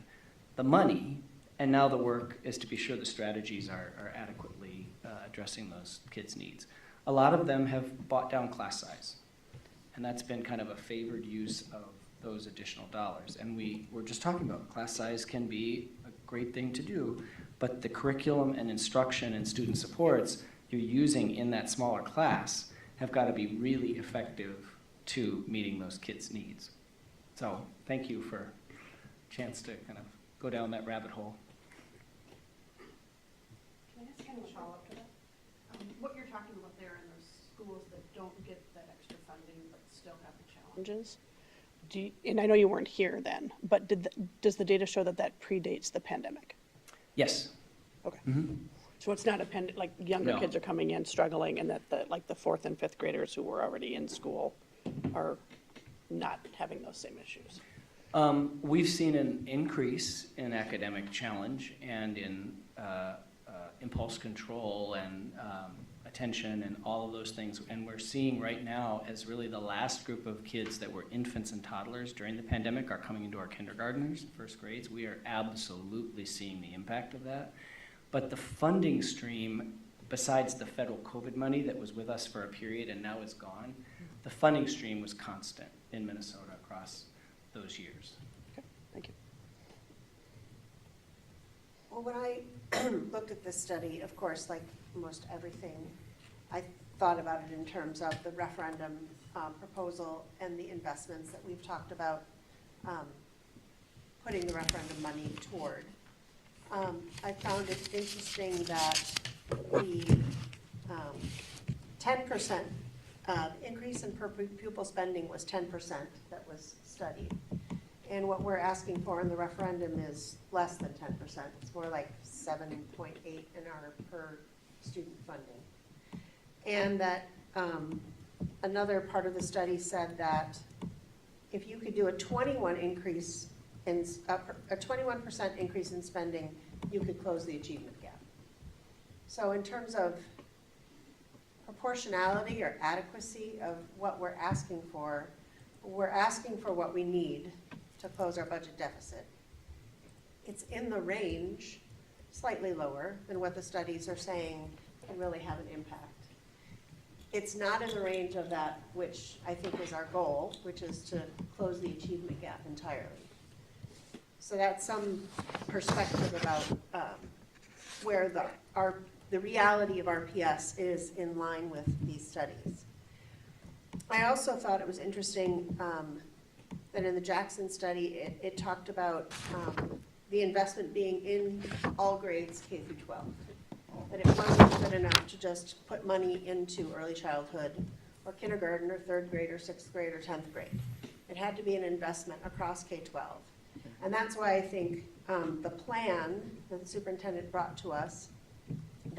the money, and now the work is to be sure the strategies are adequately addressing those kids' needs. A lot of them have bought down class size, and that's been kind of a favored use of those additional dollars. And we're just talking about class size can be a great thing to do, but the curriculum and instruction and student supports you're using in that smaller class have got to be really effective to meeting those kids' needs. So thank you for a chance to kind of go down that rabbit hole. Can I ask kind of a follow-up to that? What you're talking about there in those schools that don't get that extra funding but still have the challenges, and I know you weren't here then, but does the data show that that predates the pandemic? Yes. Okay. Mm-hmm. So it's not like younger No. kids are coming in struggling and that the fourth and fifth graders who were already in school are not having those same issues? We've seen an increase in academic challenge and in impulse control and attention and all of those things. And we're seeing right now as really the last group of kids that were infants and toddlers during the pandemic are coming into our kindergartners, first grades. We are absolutely seeing the impact of that. But the funding stream, besides the federal COVID money that was with us for a period and now is gone, the funding stream was constant in Minnesota across those years. Okay, thank you. Well, when I looked at this study, of course, like most everything, I thought about it in terms of the referendum proposal and the investments that we've talked about putting the referendum money toward. I found it interesting that the 10% increase in per pupil spending was 10% that was studied. And what we're asking for in the referendum is less than 10%. It's more like 7.8 in our per student funding. And that another part of the study said that if you could do a 21% increase in spending, you could close the achievement gap. So in terms of proportionality or adequacy of what we're asking for what we need to close our budget deficit. It's in the range, slightly lower than what the studies are saying can really have an impact. It's not in the range of that which I think is our goal, which is to close the achievement gap entirely. So that's some perspective about where the reality of RPS is in line with these studies. I also thought it was interesting that in the Jackson study, it talked about the investment being in all grades K through 12. That it wasn't good enough to just put money into early childhood or kindergarten or third grade or sixth grade or 10th grade. It had to be an investment across K-12. And that's why I think the plan that the superintendent brought to us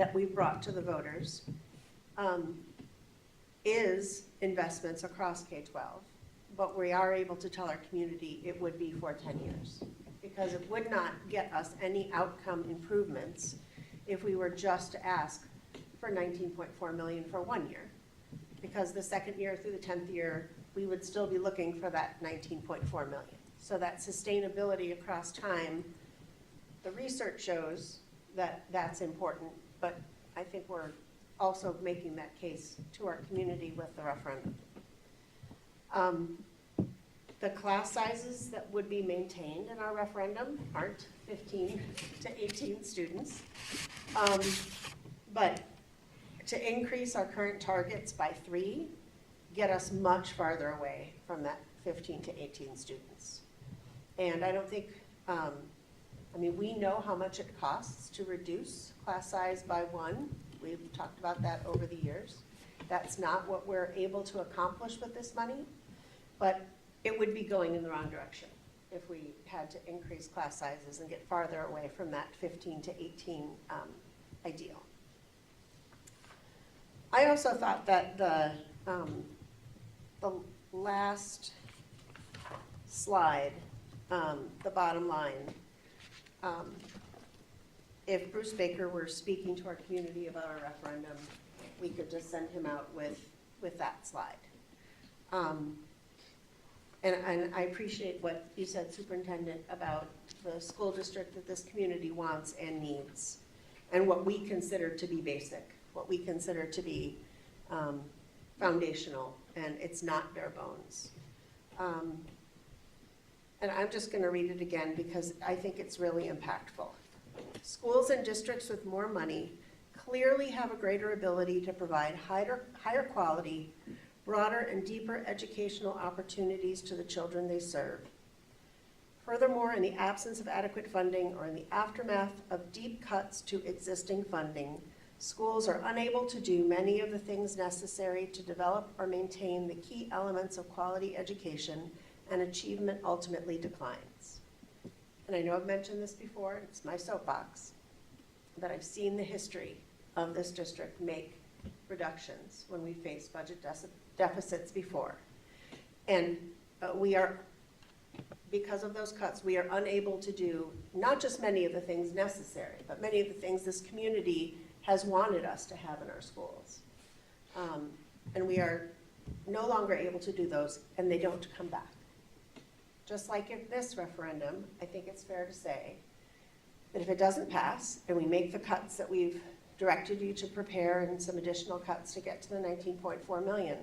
that we've brought to the voters is investments across K-12. But we are able to tell our community it would be for 10 years. Because it would not get us any outcome improvements if we were just to ask for 19.4 million for 1 year. Because the second year through the 10th year, we would still be looking for that 19.4 million. So that sustainability across time, the research shows that that's important, but I think we're also making that case to our community with the referendum. The class sizes that would be maintained in our referendum aren't 15 to 18 students. But to increase our current targets by 3, get us much farther away from that 15 to 18 students. And I don't think, I mean, we know how much it costs to reduce class size by 1. We've talked about that over the years. That's not what we're able to accomplish with this money, but it would be going in the wrong direction if we had to increase class sizes and get farther away from that 15 to 18 ideal. I also thought that the last slide, the bottom line, if Bruce Baker were speaking to our community about our referendum, we could just send him out with that slide. And I appreciate what you said, Superintendent, about the school district that this community wants and needs, and what we consider to be basic, what we consider to be foundational, and it's not bare bones. And I'm just going to read it again because I think it's really impactful. Schools and districts with more money clearly have a greater ability to provide higher quality, broader and deeper educational opportunities to the children they serve. Furthermore, in the absence of adequate funding or in the aftermath of deep cuts to existing funding, schools are unable to do many of the things necessary to develop or maintain the key elements of quality education, and achievement ultimately declines. And I know I've mentioned this before, it's my soapbox, but I've seen the history of this district make reductions when we face budget deficits before. And we are, because of those cuts, we are unable to do not just many of the things necessary, but many of the things this community has wanted us to have in our schools. And we are no longer able to do those, and they don't come back. Just like in this referendum, I think it's fair to say that if it doesn't pass, and we make the cuts that we've directed you to prepare and some additional cuts to get to the 19.4 million,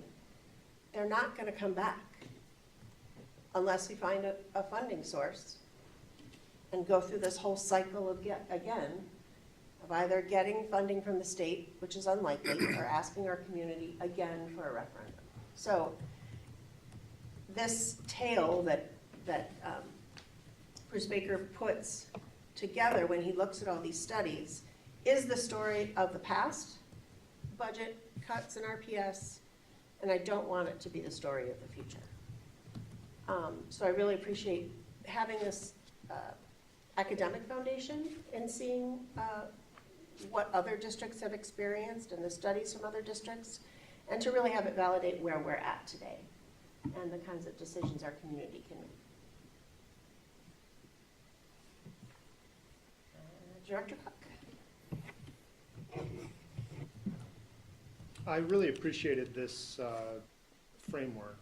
they're not going to come back unless we find a funding source and go through this whole cycle of of either getting funding from the state, which is unlikely, or asking our community again for a referendum. So this tale that Bruce Baker puts together when he looks at all these studies is the story of the past, budget cuts in RPS, and I don't want it to be the story of the future. So I really appreciate having this academic foundation and seeing what other districts have experienced and the studies from other districts, and to really have it validate where we're at today and the kinds of decisions our community can make. Director Cook. I really appreciated this framework,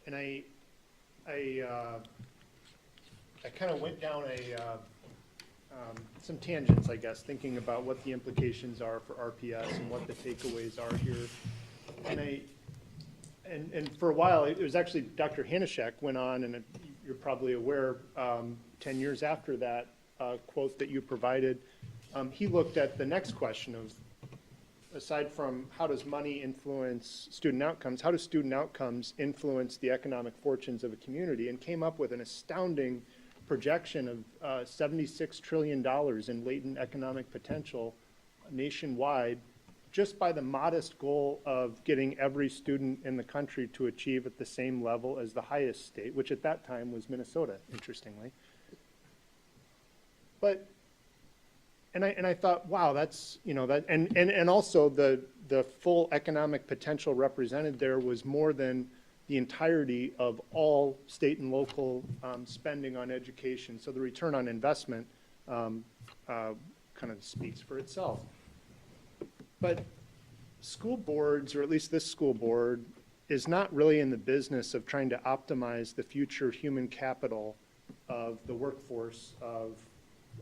and I kind of went down some tangents, I guess, thinking about what the implications are for RPS and what the takeaways are here. And for a while, it was actually Dr. Hanishek went on, and you're probably aware, 10 years after that quote that you provided, he looked at the next question of, aside from how does money influence student outcomes, how do student outcomes influence the economic fortunes of a community, and came up with an astounding projection of $76 trillion in latent economic potential nationwide, just by the modest goal of getting every student in the country to achieve at the same level as the highest state, which at that time was Minnesota, interestingly. But And I thought, wow, that's, you know, that, and also the full economic potential represented there was more than the entirety of all state and local spending on education. So the return on investment kind of speaks for itself. But school boards, or at least this school board, is not really in the business of trying to optimize the future human capital of the workforce of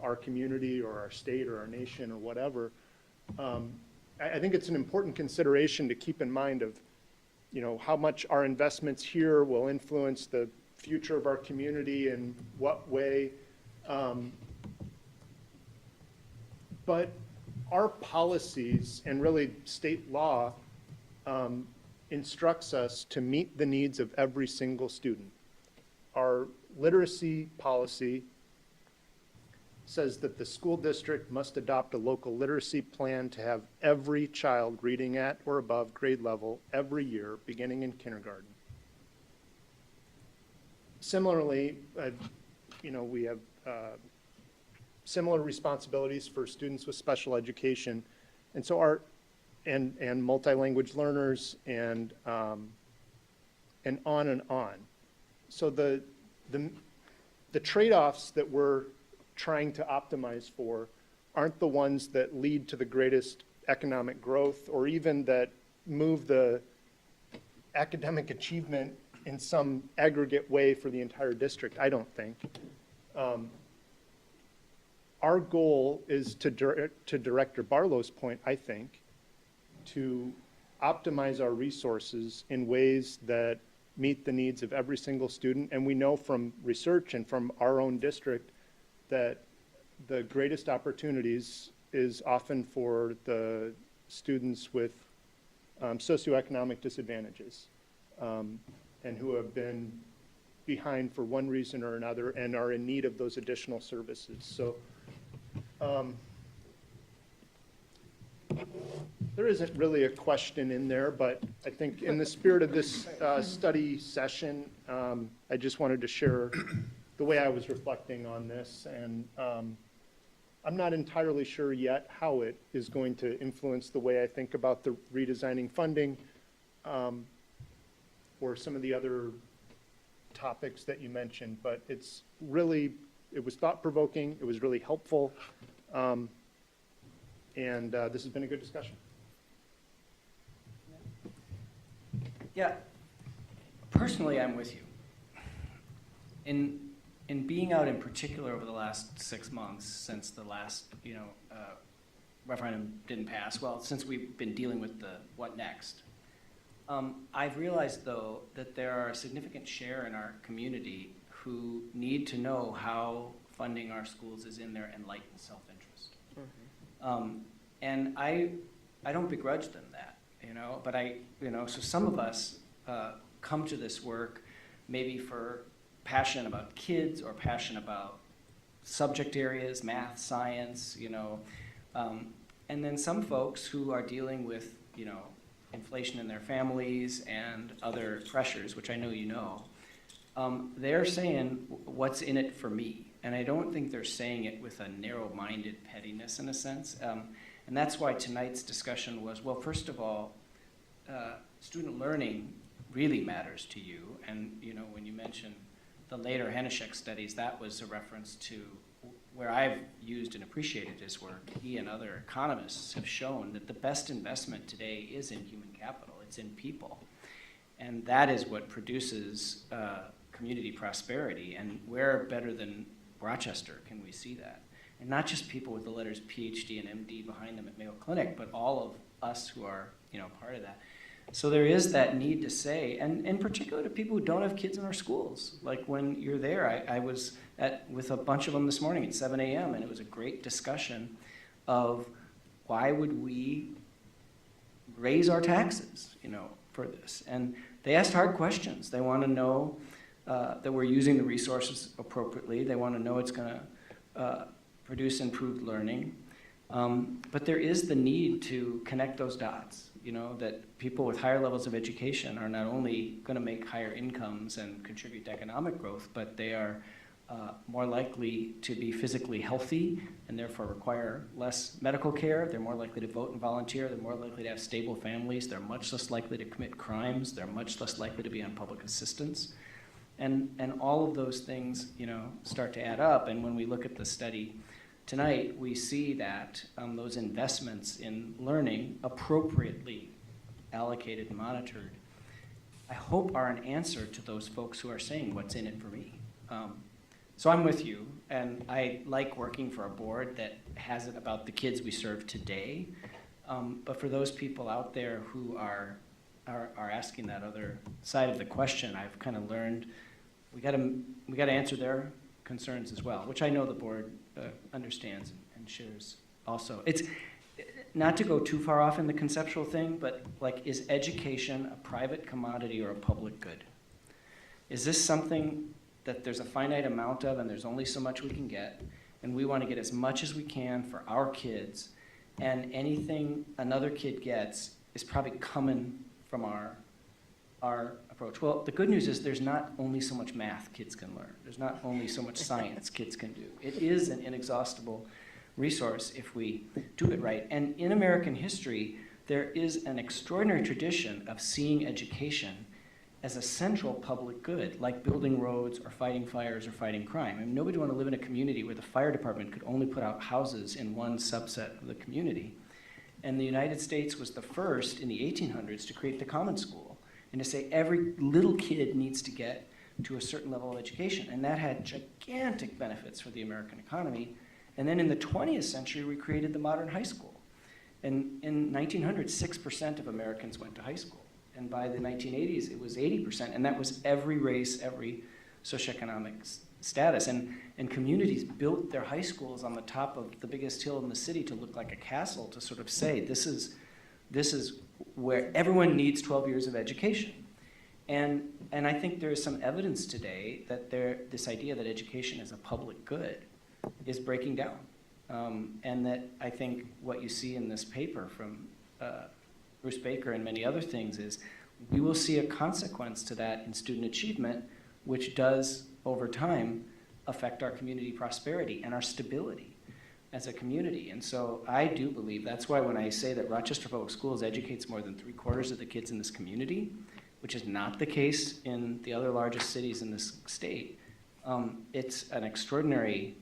our community or our state or our nation or whatever. I think it's an important consideration to keep in mind of, you know, how much our investments here will influence the future of our community and what way. But our policies and really state law instructs us to meet the needs of every single student. Our literacy policy says that the school district must adopt a local literacy plan to have every child reading at or above grade level every year, beginning in kindergarten. Similarly, you know, we have similar responsibilities for students with special education, and so our and multi-language learners and on and on. So the trade-offs that we're trying to optimize for aren't the ones that lead to the greatest economic growth or even that move the academic achievement in some aggregate way for the entire district, I don't think. Our goal is to Director Barlow's point, I think, to optimize our resources in ways that meet the needs of every single student. And we know from research and from our own district that the greatest opportunities is often for the students with socioeconomic disadvantages and who have been behind for one reason or another and are in need of those additional services. So there isn't really a question in there, but I think in the spirit of this study session, I just wanted to share the way I was reflecting on this, and I'm not entirely sure yet how it is going to influence the way I think about the redesigning funding or some of the other topics that you mentioned, but it's really, it was thought-provoking, it was really helpful, and this has been a good discussion. Yeah, personally, I'm with you. In being out in particular over the last 6 months since the last, referendum didn't pass, well, since we've been dealing with the what next, I've realized, though, that there are a significant share in our community who need to know how funding our schools is in their enlightened self-interest. Mm-hmm. And I don't begrudge them that, but so some of us come to this work maybe for passion about kids or passion about subject areas, math, science, and then some folks who are dealing with, inflation in their families and other pressures, which I know they're saying, what's in it for me? And I don't think they're saying it with a narrow-minded pettiness in a sense. And that's why tonight's discussion was, well, first of all, student learning really matters to you. And, when you mentioned the later Hanishek studies, that was a reference to where I've used and appreciated his work. He and other economists have shown that the best investment today is in human capital. It's in people. And that is what produces community prosperity. And where better than Rochester can we see that? And not just people with the letters PhD and MD behind them at Mayo Clinic, but all of us who are, part of that. So there is that need to say, and in particular to people who don't have kids in our schools. Like when you're there, I was with a bunch of them this morning at 7 a.m., and it was a great discussion of why would we raise our taxes, for this. And they asked hard questions. They want to know that we're using the resources appropriately. They want to know it's going to produce improved learning. But there is the need to connect those dots, that people with higher levels of education are not only going to make higher incomes and contribute to economic growth, but they are more likely to be physically healthy and therefore require less medical care. They're more likely to vote and volunteer. They're more likely to have stable families. They're much less likely to commit crimes. They're much less likely to be on public assistance. And all of those things, start to add up. And when we look at the study tonight, we see that those investments in learning, appropriately allocated and monitored, I hope are an answer to those folks who are saying, what's in it for me? So I'm with you, and I like working for a board that has it about the kids we serve today. But for those people out there who are asking that other side of the question, I've kind of learned we got to answer their concerns as well, which I know the board understands and shares also. It's not to go too far off in the conceptual thing, but like, is education a private commodity or a public good? Is this something that there's a finite amount of and there's only so much we can get, and we want to get as much as we can for our kids, and anything another kid gets is probably coming from our approach? Well, the good news is there's not only so much math kids can learn. There's not only so much science kids can do. It is an inexhaustible resource if we do it right. And in American history, there is an extraordinary tradition of seeing education as a central public good, like building roads or fighting fires or fighting crime. I mean, nobody would want to live in a community where the fire department could only put out houses in one subset of the community. And the United States was the first in the 1800s to create the common school and to say every little kid needs to get to a certain level of education. And that had gigantic benefits for the American economy. And then in the 20th century, we created the modern high school. And in 1900, 6% of Americans went to high school. And by the 1980s, it was 80%. And that was every race, every socioeconomic status. And communities built their high schools on the top of the biggest hill in the city to look like a castle, to sort of say, this is where everyone needs 12 years of education. And I think there is some evidence today that this idea that education is a public good is breaking down. And that I think what you see in this paper from Bruce Baker and many other things is we will see a consequence to that in student achievement, which does, over time, affect our community prosperity and our stability as a community. And so I do believe, that's why when I say that Rochester Public Schools educates more than 3/4 of the kids in this community, which is not the case in the other largest cities in this state, it's an extraordinary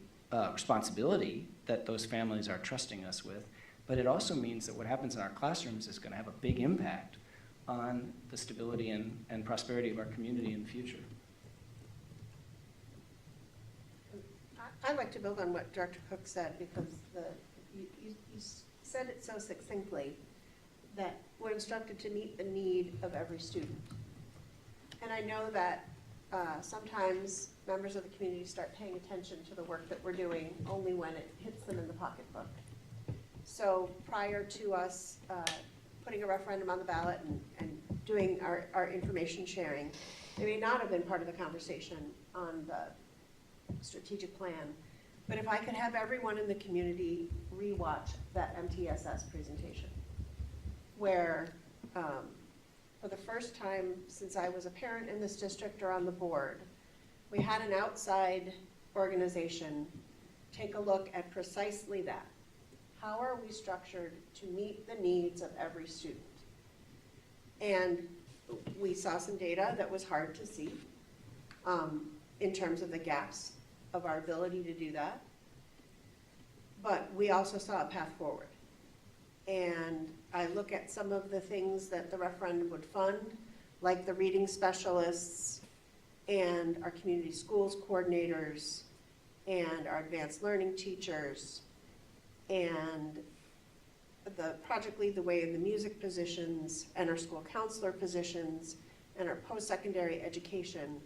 responsibility that those families are trusting us with. But it also means that what happens in our classrooms is going to have a big impact on the stability and prosperity of our community in the future. I'd like to build on what Director Cook said, because you said it so succinctly that we're instructed to meet the need of every student. And I know that sometimes members of the community start paying attention to the work that we're doing only when it hits them in the pocketbook. So prior to us putting a referendum on the ballot and doing our information sharing, they may not have been part of the conversation on the strategic plan. But if I could have everyone in the community rewatch that MTSS presentation, where for the first time since I was a parent in this district or on the board, we had an outside organization take a look at precisely that. How are we structured to meet the needs of every student? And we saw some data that was hard to see in terms of the gaps of our ability to do that. But we also saw a path forward. And I look at some of the things that the referendum would fund, like the reading specialists and our community schools coordinators and our advanced learning teachers and the Project Lead the Way in the music positions and our school counselor positions and our post-secondary education.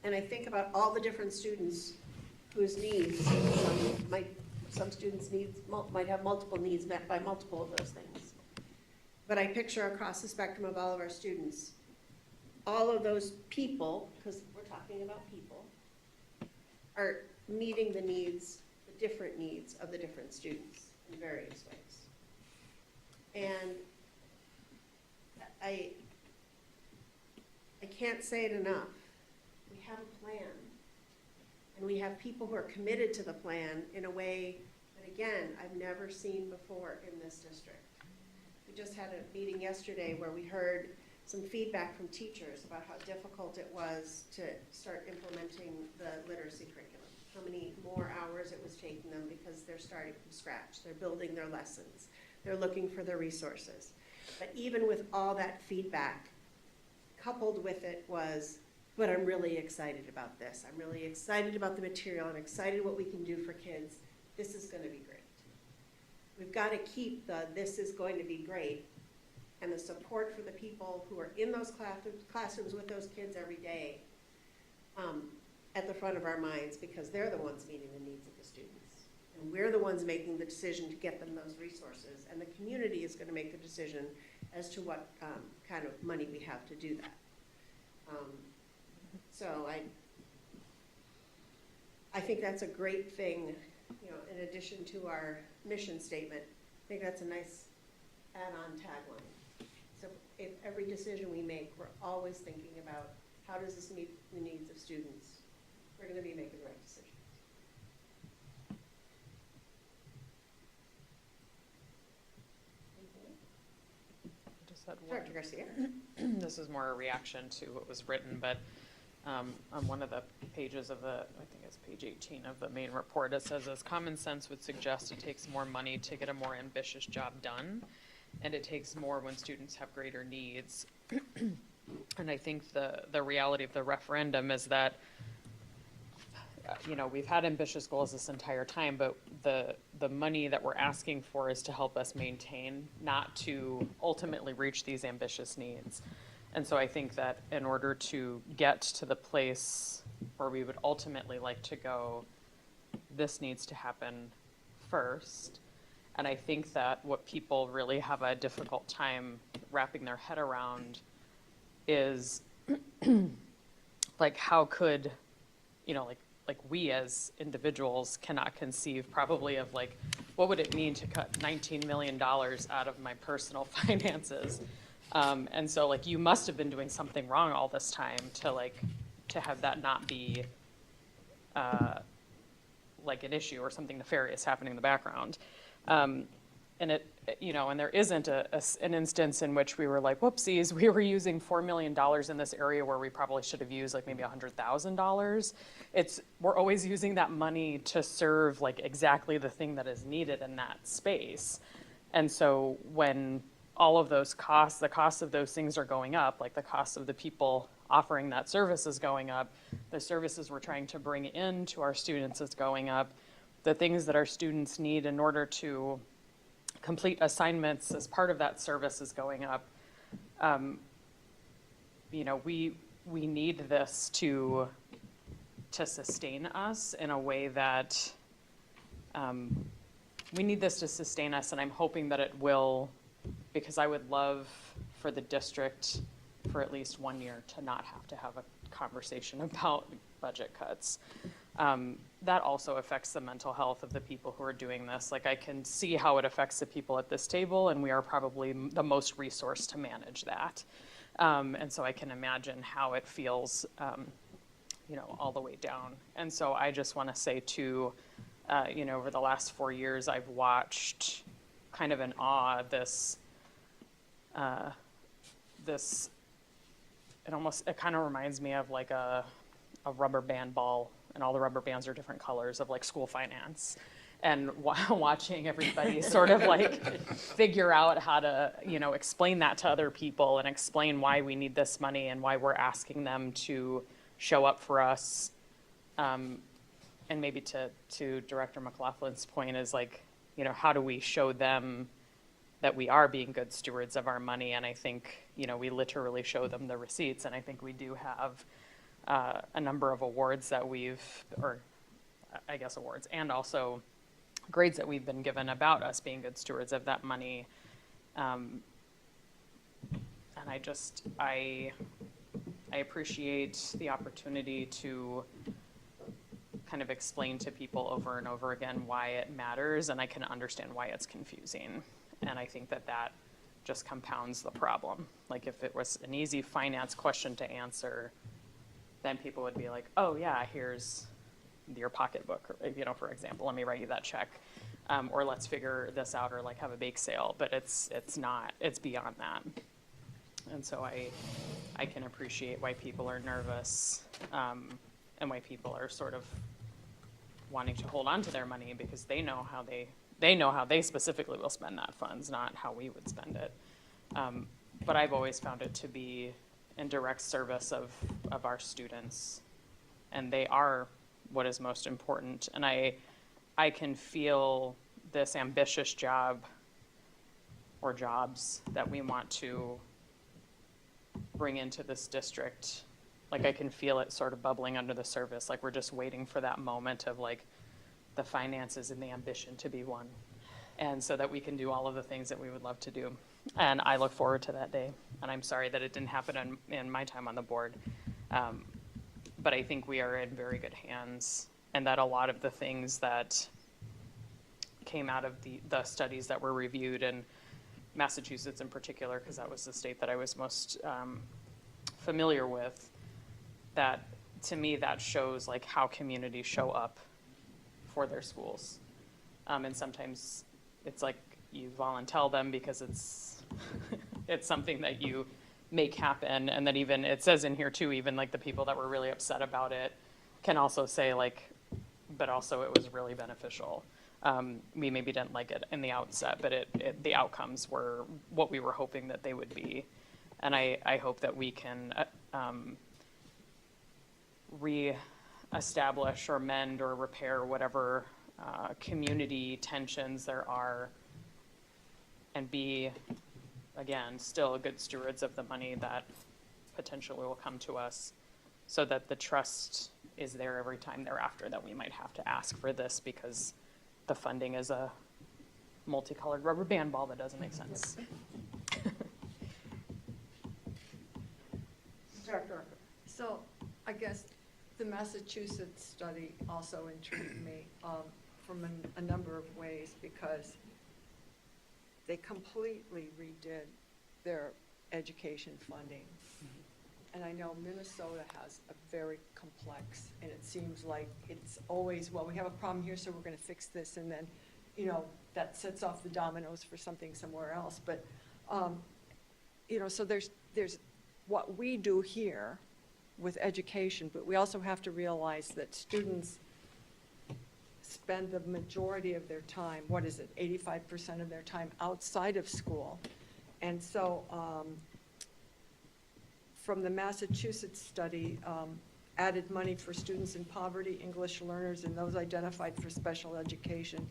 And I think about all the different students whose needs, some students' needs might have multiple needs met by multiple of those things. But I picture across the spectrum of all of our students, all of those people, because we're talking about people, are meeting the needs, the different needs of the different students in various ways. And I can't say it enough. We have a plan, And we have people who are committed to the plan in a way that, again, I've never seen before in this district. We just had a meeting yesterday where we heard some feedback from teachers about how difficult it was to start implementing the literacy curriculum. How many more hours it was taking them because they're starting from scratch. They're building their lessons. They're looking for their resources. But even with all that feedback, coupled with it was, but I'm really excited about this. I'm really excited about the material. I'm excited what we can do for kids. This is going to be great. We've got to keep the this is going to be great and the support for the people who are in those classrooms with those kids every day at the front of our minds, because they're the ones meeting the needs of the students. And we're the ones making the decision to get them those resources. And the community is going to make the decision as to what kind of money we have to do that. So I think that's a great thing, you know, in addition to our mission statement. I think that's a nice add-on tagline. So if every decision we make, we're always thinking about how does this meet the needs of students, we're going to be making the right decisions. Just had one. Dr. Garcia? This is more a reaction to what was written, but on one of the pages of the, I think it's page 18 of the main report, it says, as common sense would suggest, it takes more money to get a more ambitious job done, and it takes more when students have greater needs. And I think the reality of the referendum is that, you know, we've had ambitious goals this entire time, but the money that we're asking for is to help us maintain, not to ultimately reach these ambitious needs. And so I think that in order to get to the place where we would ultimately like to go, this needs to happen first. And I think that what people really have a difficult time wrapping their head around is like, how could, you know, like we as individuals cannot conceive probably of like, what would it mean to cut $19 million out of my personal finances? And so like, you must have been doing something wrong all this time to have that not be like an issue or something nefarious happening in the background. And it, you know, and there isn't an instance in which we were like, whoopsies, we were using $4 million in this area where we probably should have used like maybe $100,000. We're always using that money to serve like exactly the thing that is needed in that space. And so when all of those costs, the costs of those things are going up, like the cost of the people offering that service is going up, the services we're trying to bring in to our students is going up, the things that our students need in order to complete assignments as part of that service is going up. You know, we need this to sustain us in a way that, we need this to sustain us, and I'm hoping that it will, because I would love for the district for at least 1 year to not have to have a conversation about budget cuts. That also affects the mental health of the people who are doing this. Like, I can see how it affects the people at this table, and we are probably the most resourced to manage that. And so I can imagine how it feels, you know, all the way down. And so I just want to say too, you know, over the last 4 years, I've watched kind of in awe this, it kind of reminds me of like a rubber band ball, and all the rubber bands are different colors, of like school finance, and watching everybody sort of like figure out how to, you know, explain that to other people and explain why we need this money and why we're asking them to show up for us. And maybe to Director McLaughlin's point is like, you know, how do we show them that we are being good stewards of our money? And I think, you know, we literally show them the receipts, and I think we do have a number of awards that awards, and also grades that we've been given about us being good stewards of that money. And I appreciate the opportunity to kind of explain to people over and over again why it matters, and I can understand why it's confusing. And I think that just compounds the problem. Like, if it was an easy finance question to answer, then people would be like, oh yeah, here's your pocketbook, or, for example, let me write you that check. Or let's figure this out, or like have a bake sale, but it's not, it's beyond that. And so I can appreciate why people are nervous, and why people are sort of wanting to hold on to their money, because they know how they specifically will spend that funds, not how we would spend it. But I've always found it to be in direct service of our students, and they are what is most important. And I can feel this ambitious job or jobs that we want to bring into this district. Like, I can feel it sort of bubbling under the surface, like we're just waiting for that moment of like the finances and the ambition to be one, and so that we can do all of the things that we would love to do. And I look forward to that day, and I'm sorry that it didn't happen in my time on the board. But I think we are in very good hands, and that a lot of the things that came out of the studies that were reviewed, in Massachusetts in particular, because that was the state that I was most familiar with, that to me that shows like how communities show up for their schools. And sometimes it's like you volunteer them because it's it's something that you make happen, and that even, it says in here too, even like the people that were really upset about it can also say like, but also it was really beneficial. We maybe didn't like it in the outset, but the outcomes were what we were hoping that they would be. And I hope that we can re-establish or mend or repair whatever community tensions there are, and be, again, still good stewards of the money that potentially will come to us, so that the trust is there every time thereafter that we might have to ask for this, because the funding is a multicolored rubber band ball that doesn't make sense. Director, so I guess the Massachusetts study also intrigued me from a number of ways, because they completely redid their education funding. And I know Minnesota has a very complex, and it seems like it's always, well, we have a problem here, so we're going to fix this, and then, that sets off the dominoes for something somewhere else. But, so there's what we do here with education, but we also have to realize that students spend the majority of their time, 85% of their time outside of school. And so, from the Massachusetts study, added money for students in poverty, English learners, and those identified for special education,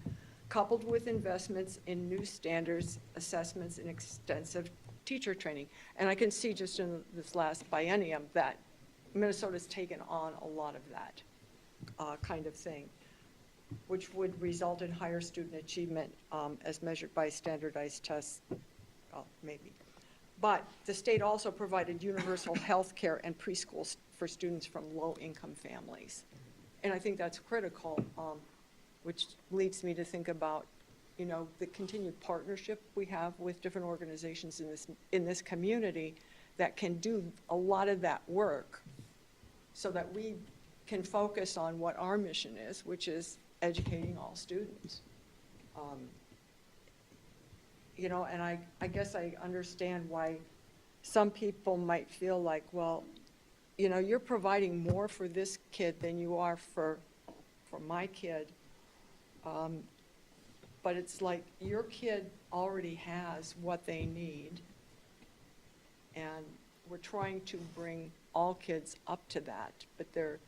coupled with investments in new standards, assessments, and extensive teacher training. And I can see just in this last biennium that Minnesota's taken on a lot of that kind of thing, which would result in higher student achievement as measured by standardized tests, maybe. But the state also provided universal health care and preschools for students from low-income families. And I think that's critical, which leads me to think about, the continued partnership we have with different organizations in this community that can do a lot of that work, so that we can focus on what our mission is, which is educating all students. And I guess I understand why some people might feel like, well, you're providing more for this kid than you are for my kid. But it's like your kid already has what they need, and we're trying to bring all kids up to that. But there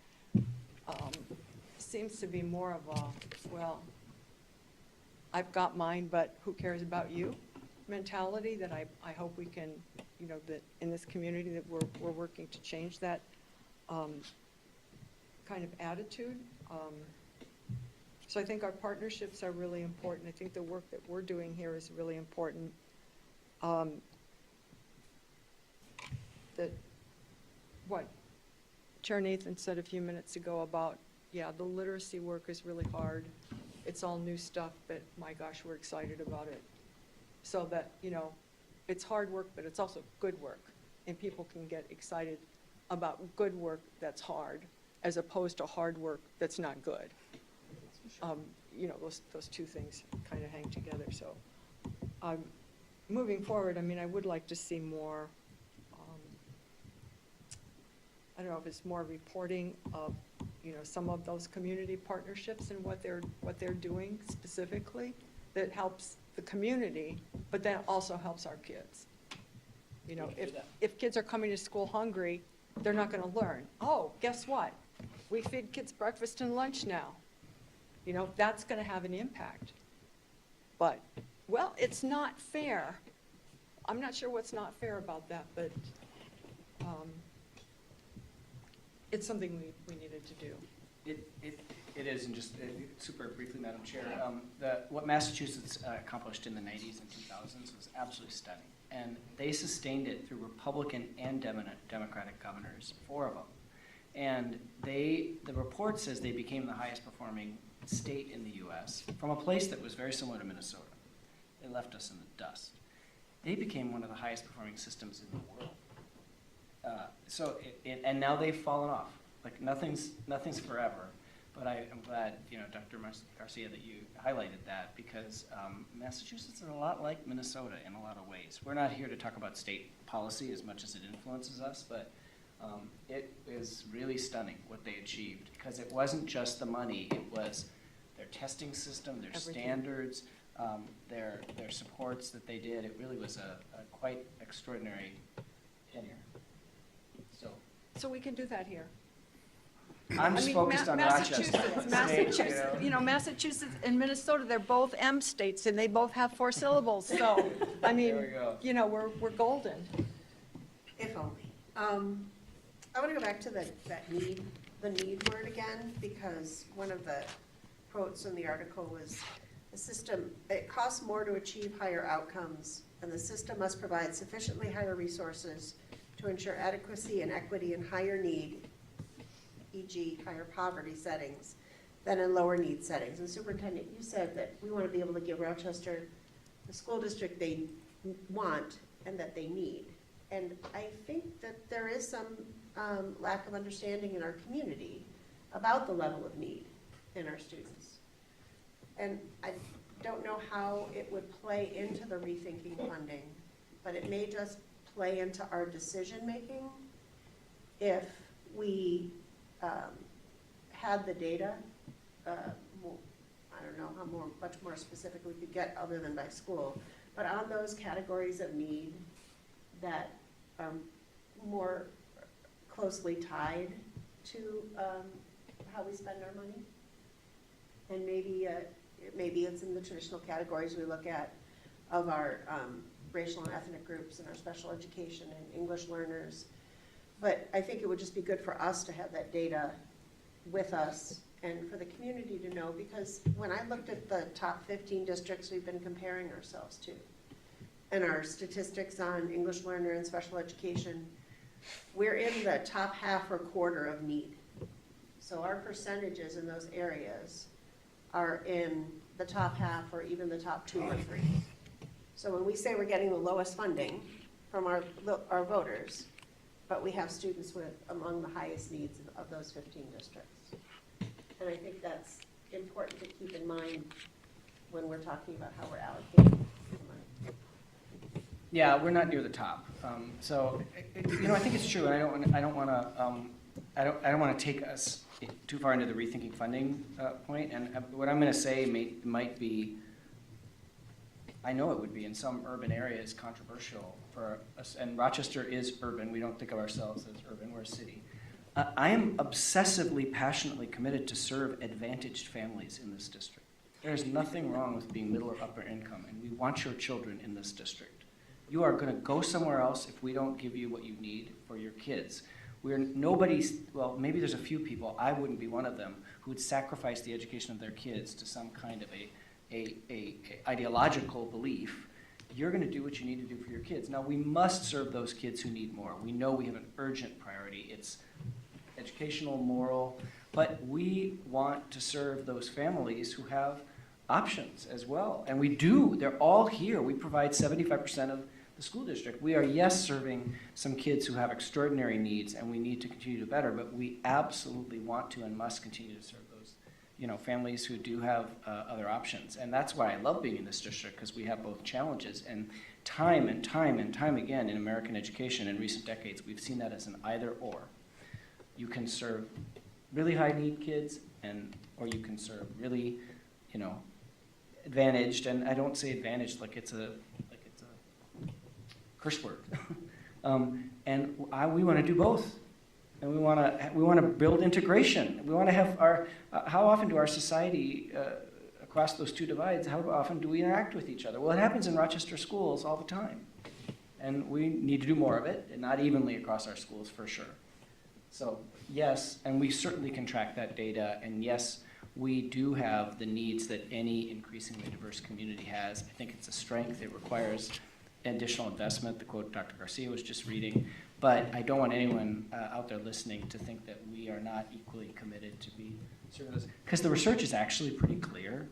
seems to be more of a, well, I've got mine, but who cares about you mentality that I hope we can, that in this community that we're working to change that kind of attitude. So I think our partnerships are really important. I think the work that we're doing here is really important. What Chair Nathan said a few minutes ago about, the literacy work is really hard. It's all new stuff, but my gosh, we're excited about it. So that, it's hard work, but it's also good work. And people can get excited about good work that's hard, as opposed to hard work that's not good. You know, those two things kind of hang together, so. Moving forward, I mean, I would like to see more, I don't know if it's more reporting of, you know, some of those community partnerships and what they're doing specifically that helps the community, but that also helps our kids. You know, if kids are coming to school hungry, they're not gonna learn. Oh, guess what? We feed kids breakfast and lunch now. You know, that's gonna have an impact. But, well, it's not fair. I'm not sure what's not fair about that, but, it's something we needed to do. It is, and just super briefly, Madam Chair, what Massachusetts accomplished in the 90s and 2000s was absolutely stunning. And they sustained it through Republican and Democratic governors, 4 of them. And the report says they became the highest performing state in the US from a place that was very similar to Minnesota. They left us in the dust. They became one of the highest performing systems in the world. And now they've fallen off. Like nothing's forever. But I'm glad, you know, Dr. Garcia, that you highlighted that, because Massachusetts is a lot like Minnesota in a lot of ways. We're not here to talk about state policy as much as it influences us, but it is really stunning what they achieved, because it wasn't just the money, it was their testing system, their standards, their supports that they did. It really was a quite extraordinary tenure. So we can do that here. I'm just focused on Rochester. Massachusetts, you know, Massachusetts and Minnesota, they're both M states, and they both have 4 syllables, so, I mean, There we go. you know, we're golden. If only. I want to go back to the need word again, because one of the quotes in the article was, the system, it costs more to achieve higher outcomes, and the system must provide sufficiently higher resources to ensure adequacy and equity in higher need, e.g. higher poverty settings, than in lower need settings. And Superintendent, you said that we want to be able to give Rochester the school district they want and that they need. And I think that there is some lack of understanding in our community about the level of need in our students. And I don't know how it would play into the rethinking funding, but it may just play into our decision-making if we had the data. I don't know how much more specific we could get other than by school, but on those categories of need that are more closely tied to how we spend our money. And maybe it's in the traditional categories we look at of our racial and ethnic groups and our special education and English learners. But I think it would just be good for us to have that data with us and for the community to know, because when I looked at the top 15 districts we've been comparing ourselves to, and our statistics on English learner and special education, we're in the top half or quarter of need. So our percentages in those areas are in the top half or even the top 2 or 3. So when we say we're getting the lowest funding from our voters, but we have students with among the highest needs of those 15 districts. And I think that's important to keep in mind when we're talking about how we're allocating the money. Yeah, we're not near the top. So, you know, I think it's true, and I don't want to take us too far into the rethinking funding point. And what I'm going to say might be, I know it would be in some urban areas controversial for us, and Rochester is urban. We don't think of ourselves as urban, we're a city. I am obsessively, passionately committed to serve advantaged families in this district. There's nothing wrong with being middle or upper income, and we want your children in this district. You are going to go somewhere else if we don't give you what you need for your kids. Well, maybe there's a few people, I wouldn't be one of them, who would sacrifice the education of their kids to some kind of a ideological belief. You're going to do what you need to do for your kids. Now, we must serve those kids who need more. We know we have an urgent priority. It's educational, moral, but we want to serve those families who have options as well. And we do. They're all here. We provide 75% of the the school district. We are, yes, serving some kids who have extraordinary needs, and we need to continue to do better, but we absolutely want to and must continue to serve those, families who do have other options. And that's why I love being in this district, because we have both challenges. And time and time and time again in American education in recent decades, we've seen that as an either or. You can serve really high need kids, or you can serve really, advantaged, and I don't say advantaged like it's a curse word. We want to do both, and we want to build integration. We want to have how often do our society across those two divides? How often do we interact with each other? Well, it happens in Rochester schools all the time, and we need to do more of it, and not evenly across our schools for sure. So yes, and we certainly can track that data, and yes, we do have the needs that any increasingly diverse community has. I think it's a strength. It requires additional investment, the quote Dr. Garcia was just reading, but I don't want anyone out there listening to think that we are not equally committed to be serving those, because the research is actually pretty clear.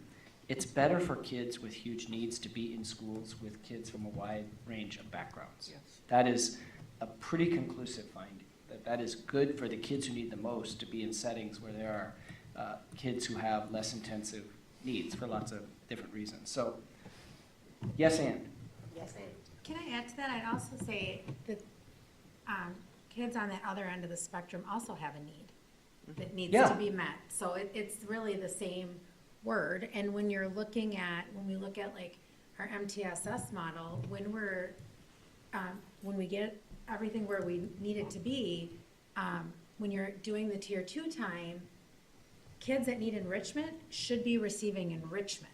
It's better for kids with huge needs to be in schools with kids from a wide range of backgrounds. Yes. That is a pretty conclusive finding. That is good for the kids who need the most to be in settings where there are kids who have less intensive needs for lots of different reasons. So, yes, and. Yes, and. Can I add to that? I'd also say that kids on that other end of the spectrum also have a need that needs Yeah. to be met. So it's really the same word. And when we look at like our MTSS model, when we get everything where we need it to be, when you're doing the tier 2 time, kids that need enrichment should be receiving enrichment.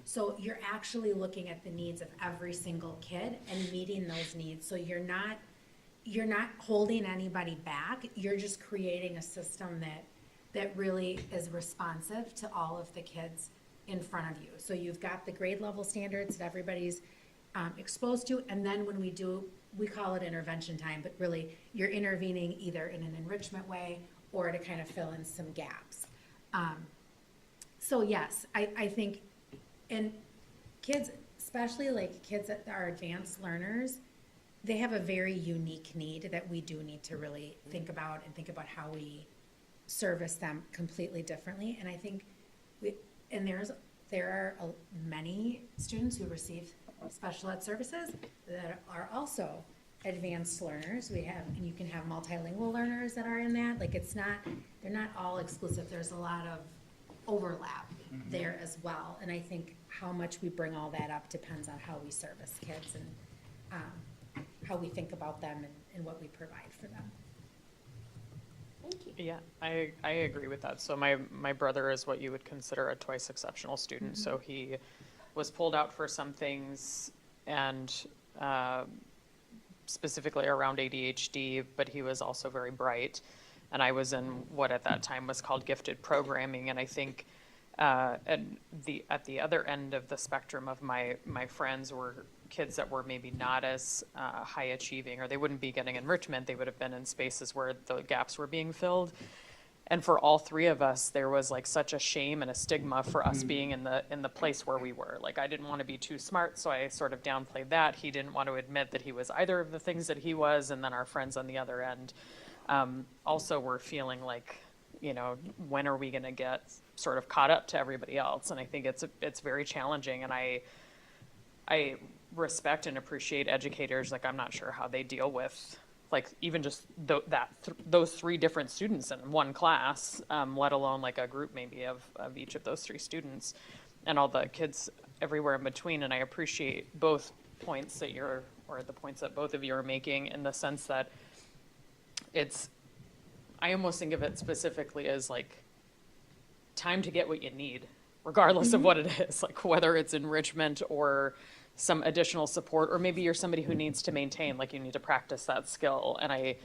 So you're actually looking at the needs of every single kid and meeting those needs. So you're not holding anybody back. You're just creating a system that really is responsive to all of the kids in front of you. So you've got the grade level standards that everybody's exposed to, and then when we call it intervention time, but really you're intervening either in an enrichment way or to kind of fill in some gaps. So yes, I think, and kids, especially like kids that are advanced learners, they have a very unique need that we do need to really think about how we service them completely differently. And I think there are many students who receive special ed services that are also advanced learners. And you can have multilingual learners that are in that. Like they're not all exclusive. There's a lot of overlap there as well. And I think how much we bring all that up depends on how we service kids and how we think about them and what we provide for them. Thank you. Yeah, I agree with that. So my brother is what you would consider a twice exceptional student. So he was pulled out for some things, and specifically around ADHD, but he was also very bright. And I was in what at that time was called gifted programming. And I think at the other end of the spectrum of my friends were kids that were maybe not as high achieving, or they wouldn't be getting enrichment. They would have been in spaces where the gaps were being filled. And for all three of us, there was like such a shame and a stigma for us being in the place where we were. Like I didn't want to be too smart, so I sort of downplayed that. He didn't want to admit that he was either of the things that he was, and then our friends on the other end also were feeling like, when are we going to get sort of caught up to everybody else? And I think it's very challenging, and I respect and appreciate educators. Like I'm not sure how they deal with like even just those three different students in one class, let alone like a group maybe of each of those three students and all the kids everywhere in between. And I appreciate both points that the points that both of you are making, in the sense that I almost think of it specifically as like time to get what you need, regardless of what it is, like whether it's enrichment or some additional support, or maybe you're somebody who needs to maintain, like you need to practice that skill. And I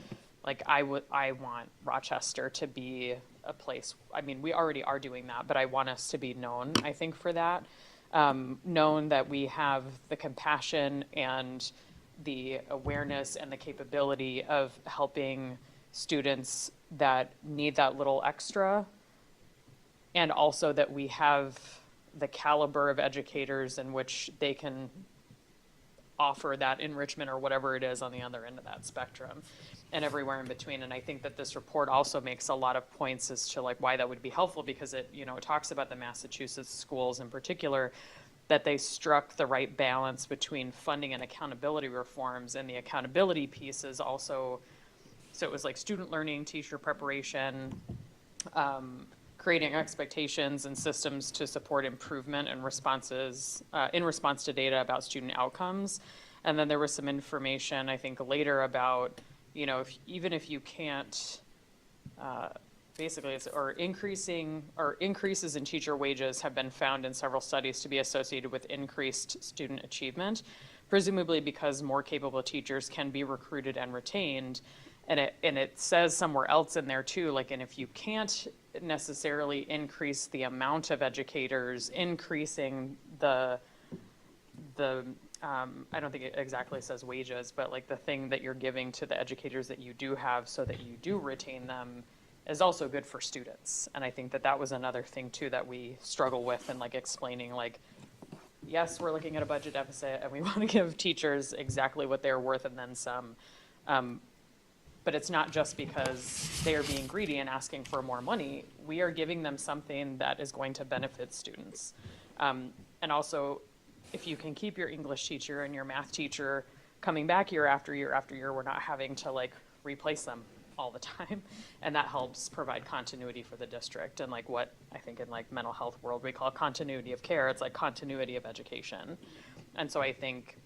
want Rochester to be a place, I mean, we already are doing that, but I want us to be known, I think, for that. Known that we have the compassion and the awareness and the capability of helping students that need that little extra, and also that we have the caliber of educators in which they can offer that enrichment or whatever it is on the other end of that spectrum, and everywhere in between. And I think that this report also makes a lot of points as to like why that would be helpful, because it, you know, it talks about the Massachusetts schools in particular, that they struck the right balance between funding and accountability reforms, and the accountability piece is also, so it was like student learning, teacher preparation, creating expectations and systems to support improvement and responses, in response to data about student outcomes. And then there was some information, I think, later about, you know, even if you can't, basically, increases in teacher wages have been found in several studies to be associated with increased student achievement, presumably because more capable teachers can be recruited and retained. And it says somewhere else in there too, like, and if you can't necessarily increase the amount of educators, increasing the I don't think it exactly says wages, but like the thing that you're giving to the educators that you do have so that you do retain them is also good for students. And I think that that was another thing too that we struggle with, and like explaining, like, yes, we're looking at a budget deficit and we want to give teachers exactly what they're worth and then some. But it's not just because they are being greedy and asking for more money. We are giving them something that is going to benefit students. And also, if you can keep your English teacher and your math teacher coming back year after year after year, we're not having to like replace them all the time. And that helps provide continuity for the district, and like what I think in like mental health world we call continuity of care. It's like continuity of education. And so I think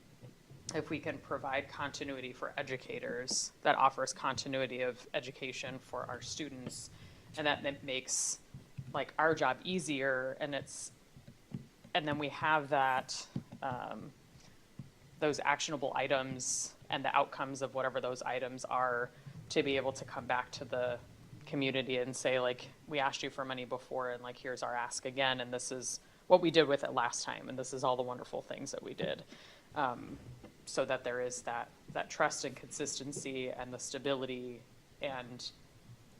if we can provide continuity for educators, that offers continuity of education for our students, and that makes like our job easier. And then we have that, those actionable items and the outcomes of whatever those items are, to be able to come back to the community and say, like, we asked you for money before, and like, here's our ask again, and this is what we did with it last time, and this is all the wonderful things that we did. So that there is that trust and consistency and the stability, and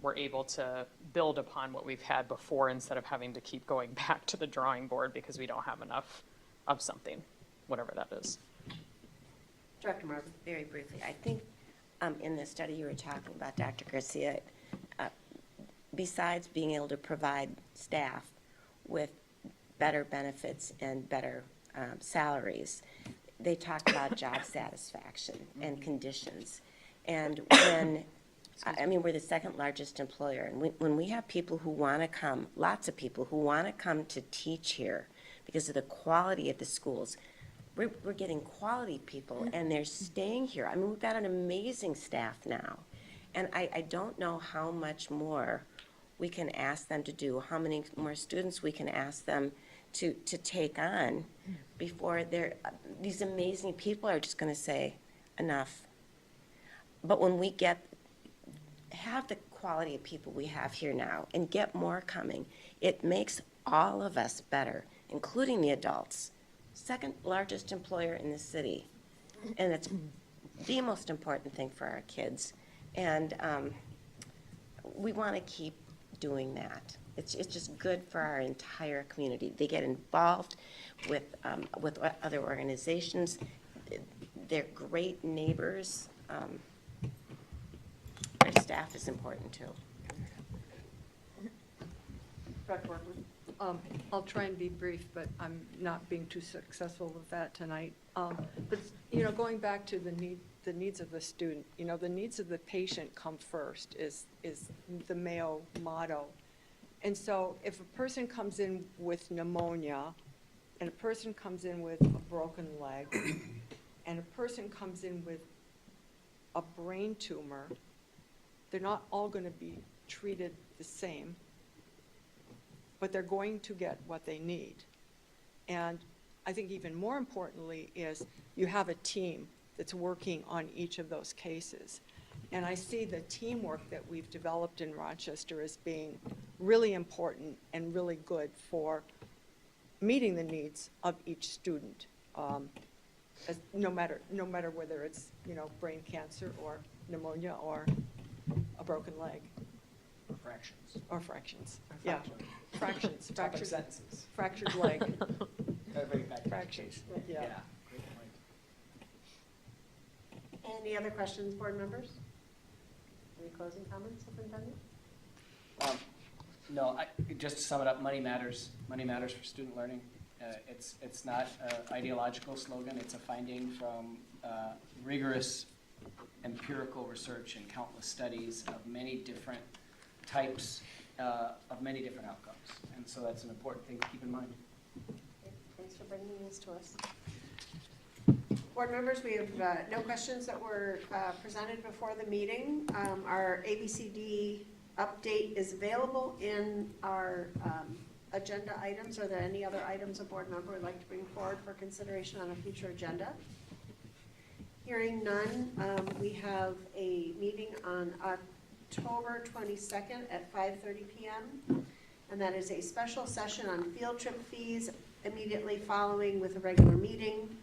we're able to build upon what we've had before instead of having to keep going back to the drawing board because we don't have enough of something, whatever that is. Director Moore, very briefly, I think in the study you were talking about, Dr. Garcia, besides being able to provide staff with better benefits and better salaries, they talk about job satisfaction and conditions. And when, I mean, we're the second largest employer, and when we have people who want to come, lots of people who want to come to teach here because of the quality of the schools, we're getting quality people, and they're staying here. I mean, we've got an amazing staff now, and I don't know how much more we can ask them to do, how many more students we can ask them to take on before these amazing people are just going to say, enough. But when we have the quality of people we have here now and get more coming, it makes all of us better, including the adults. Second largest employer in the city, and it's the most important thing for our kids. And we want to keep doing that. It's just good for our entire community. They get involved with other organizations. They're great neighbors. Our staff is important too. Dr. Workman? I'll try and be brief, but I'm not being too successful with that tonight. But, you know, going back to the needs of the student, you know, the needs of the patient come first is the Mayo motto. And so if a person comes in with pneumonia, and a person comes in with a broken leg, and a person comes in with a brain tumor, they're not all going to be treated the same, but they're going to get what they need. And I think even more importantly is you have a team that's working on each of those cases. And I see the teamwork that we've developed in Rochester as being really important and really good for meeting the needs of each student, no matter whether it's, you know, brain cancer or pneumonia or a broken leg. Or fractions. Or fractions. Or Yeah, fractions. fractions. Topic sentences. Fractured leg. Gotta bring it back to Fractions, education. yeah. Great point. Any other questions, board members? Any closing comments, Superintendent? No, just to sum it up, money matters. Money matters for student learning. It's not an ideological slogan. It's a finding from rigorous empirical research and countless studies of many different types, of many different outcomes. And so that's an important thing to keep in mind. Thanks for bringing this to us. Board members, we have no questions that were presented before the meeting. Our ABCD update is available in our agenda items. Are there any other items a board member would like to bring forward for consideration on a future agenda? Hearing none, we have a meeting on October 22nd at 5:30 p.m. And that is a special session on field trip fees immediately following with a regular meeting.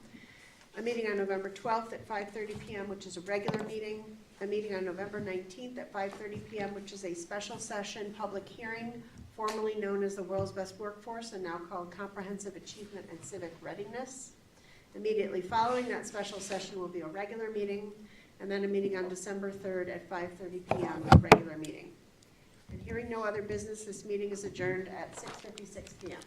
A meeting on November 12th at 5:30 p.m., which is a regular meeting. A meeting on November 19th at 5:30 p.m., which is a special session public hearing, formerly known as the World's Best Workforce and now called Comprehensive Achievement and Civic Readiness. Immediately following that special session will be a regular meeting, and then a meeting on December 3rd at 5:30 p.m., a regular meeting. And hearing no other business, this meeting is adjourned at 6:56 p.m.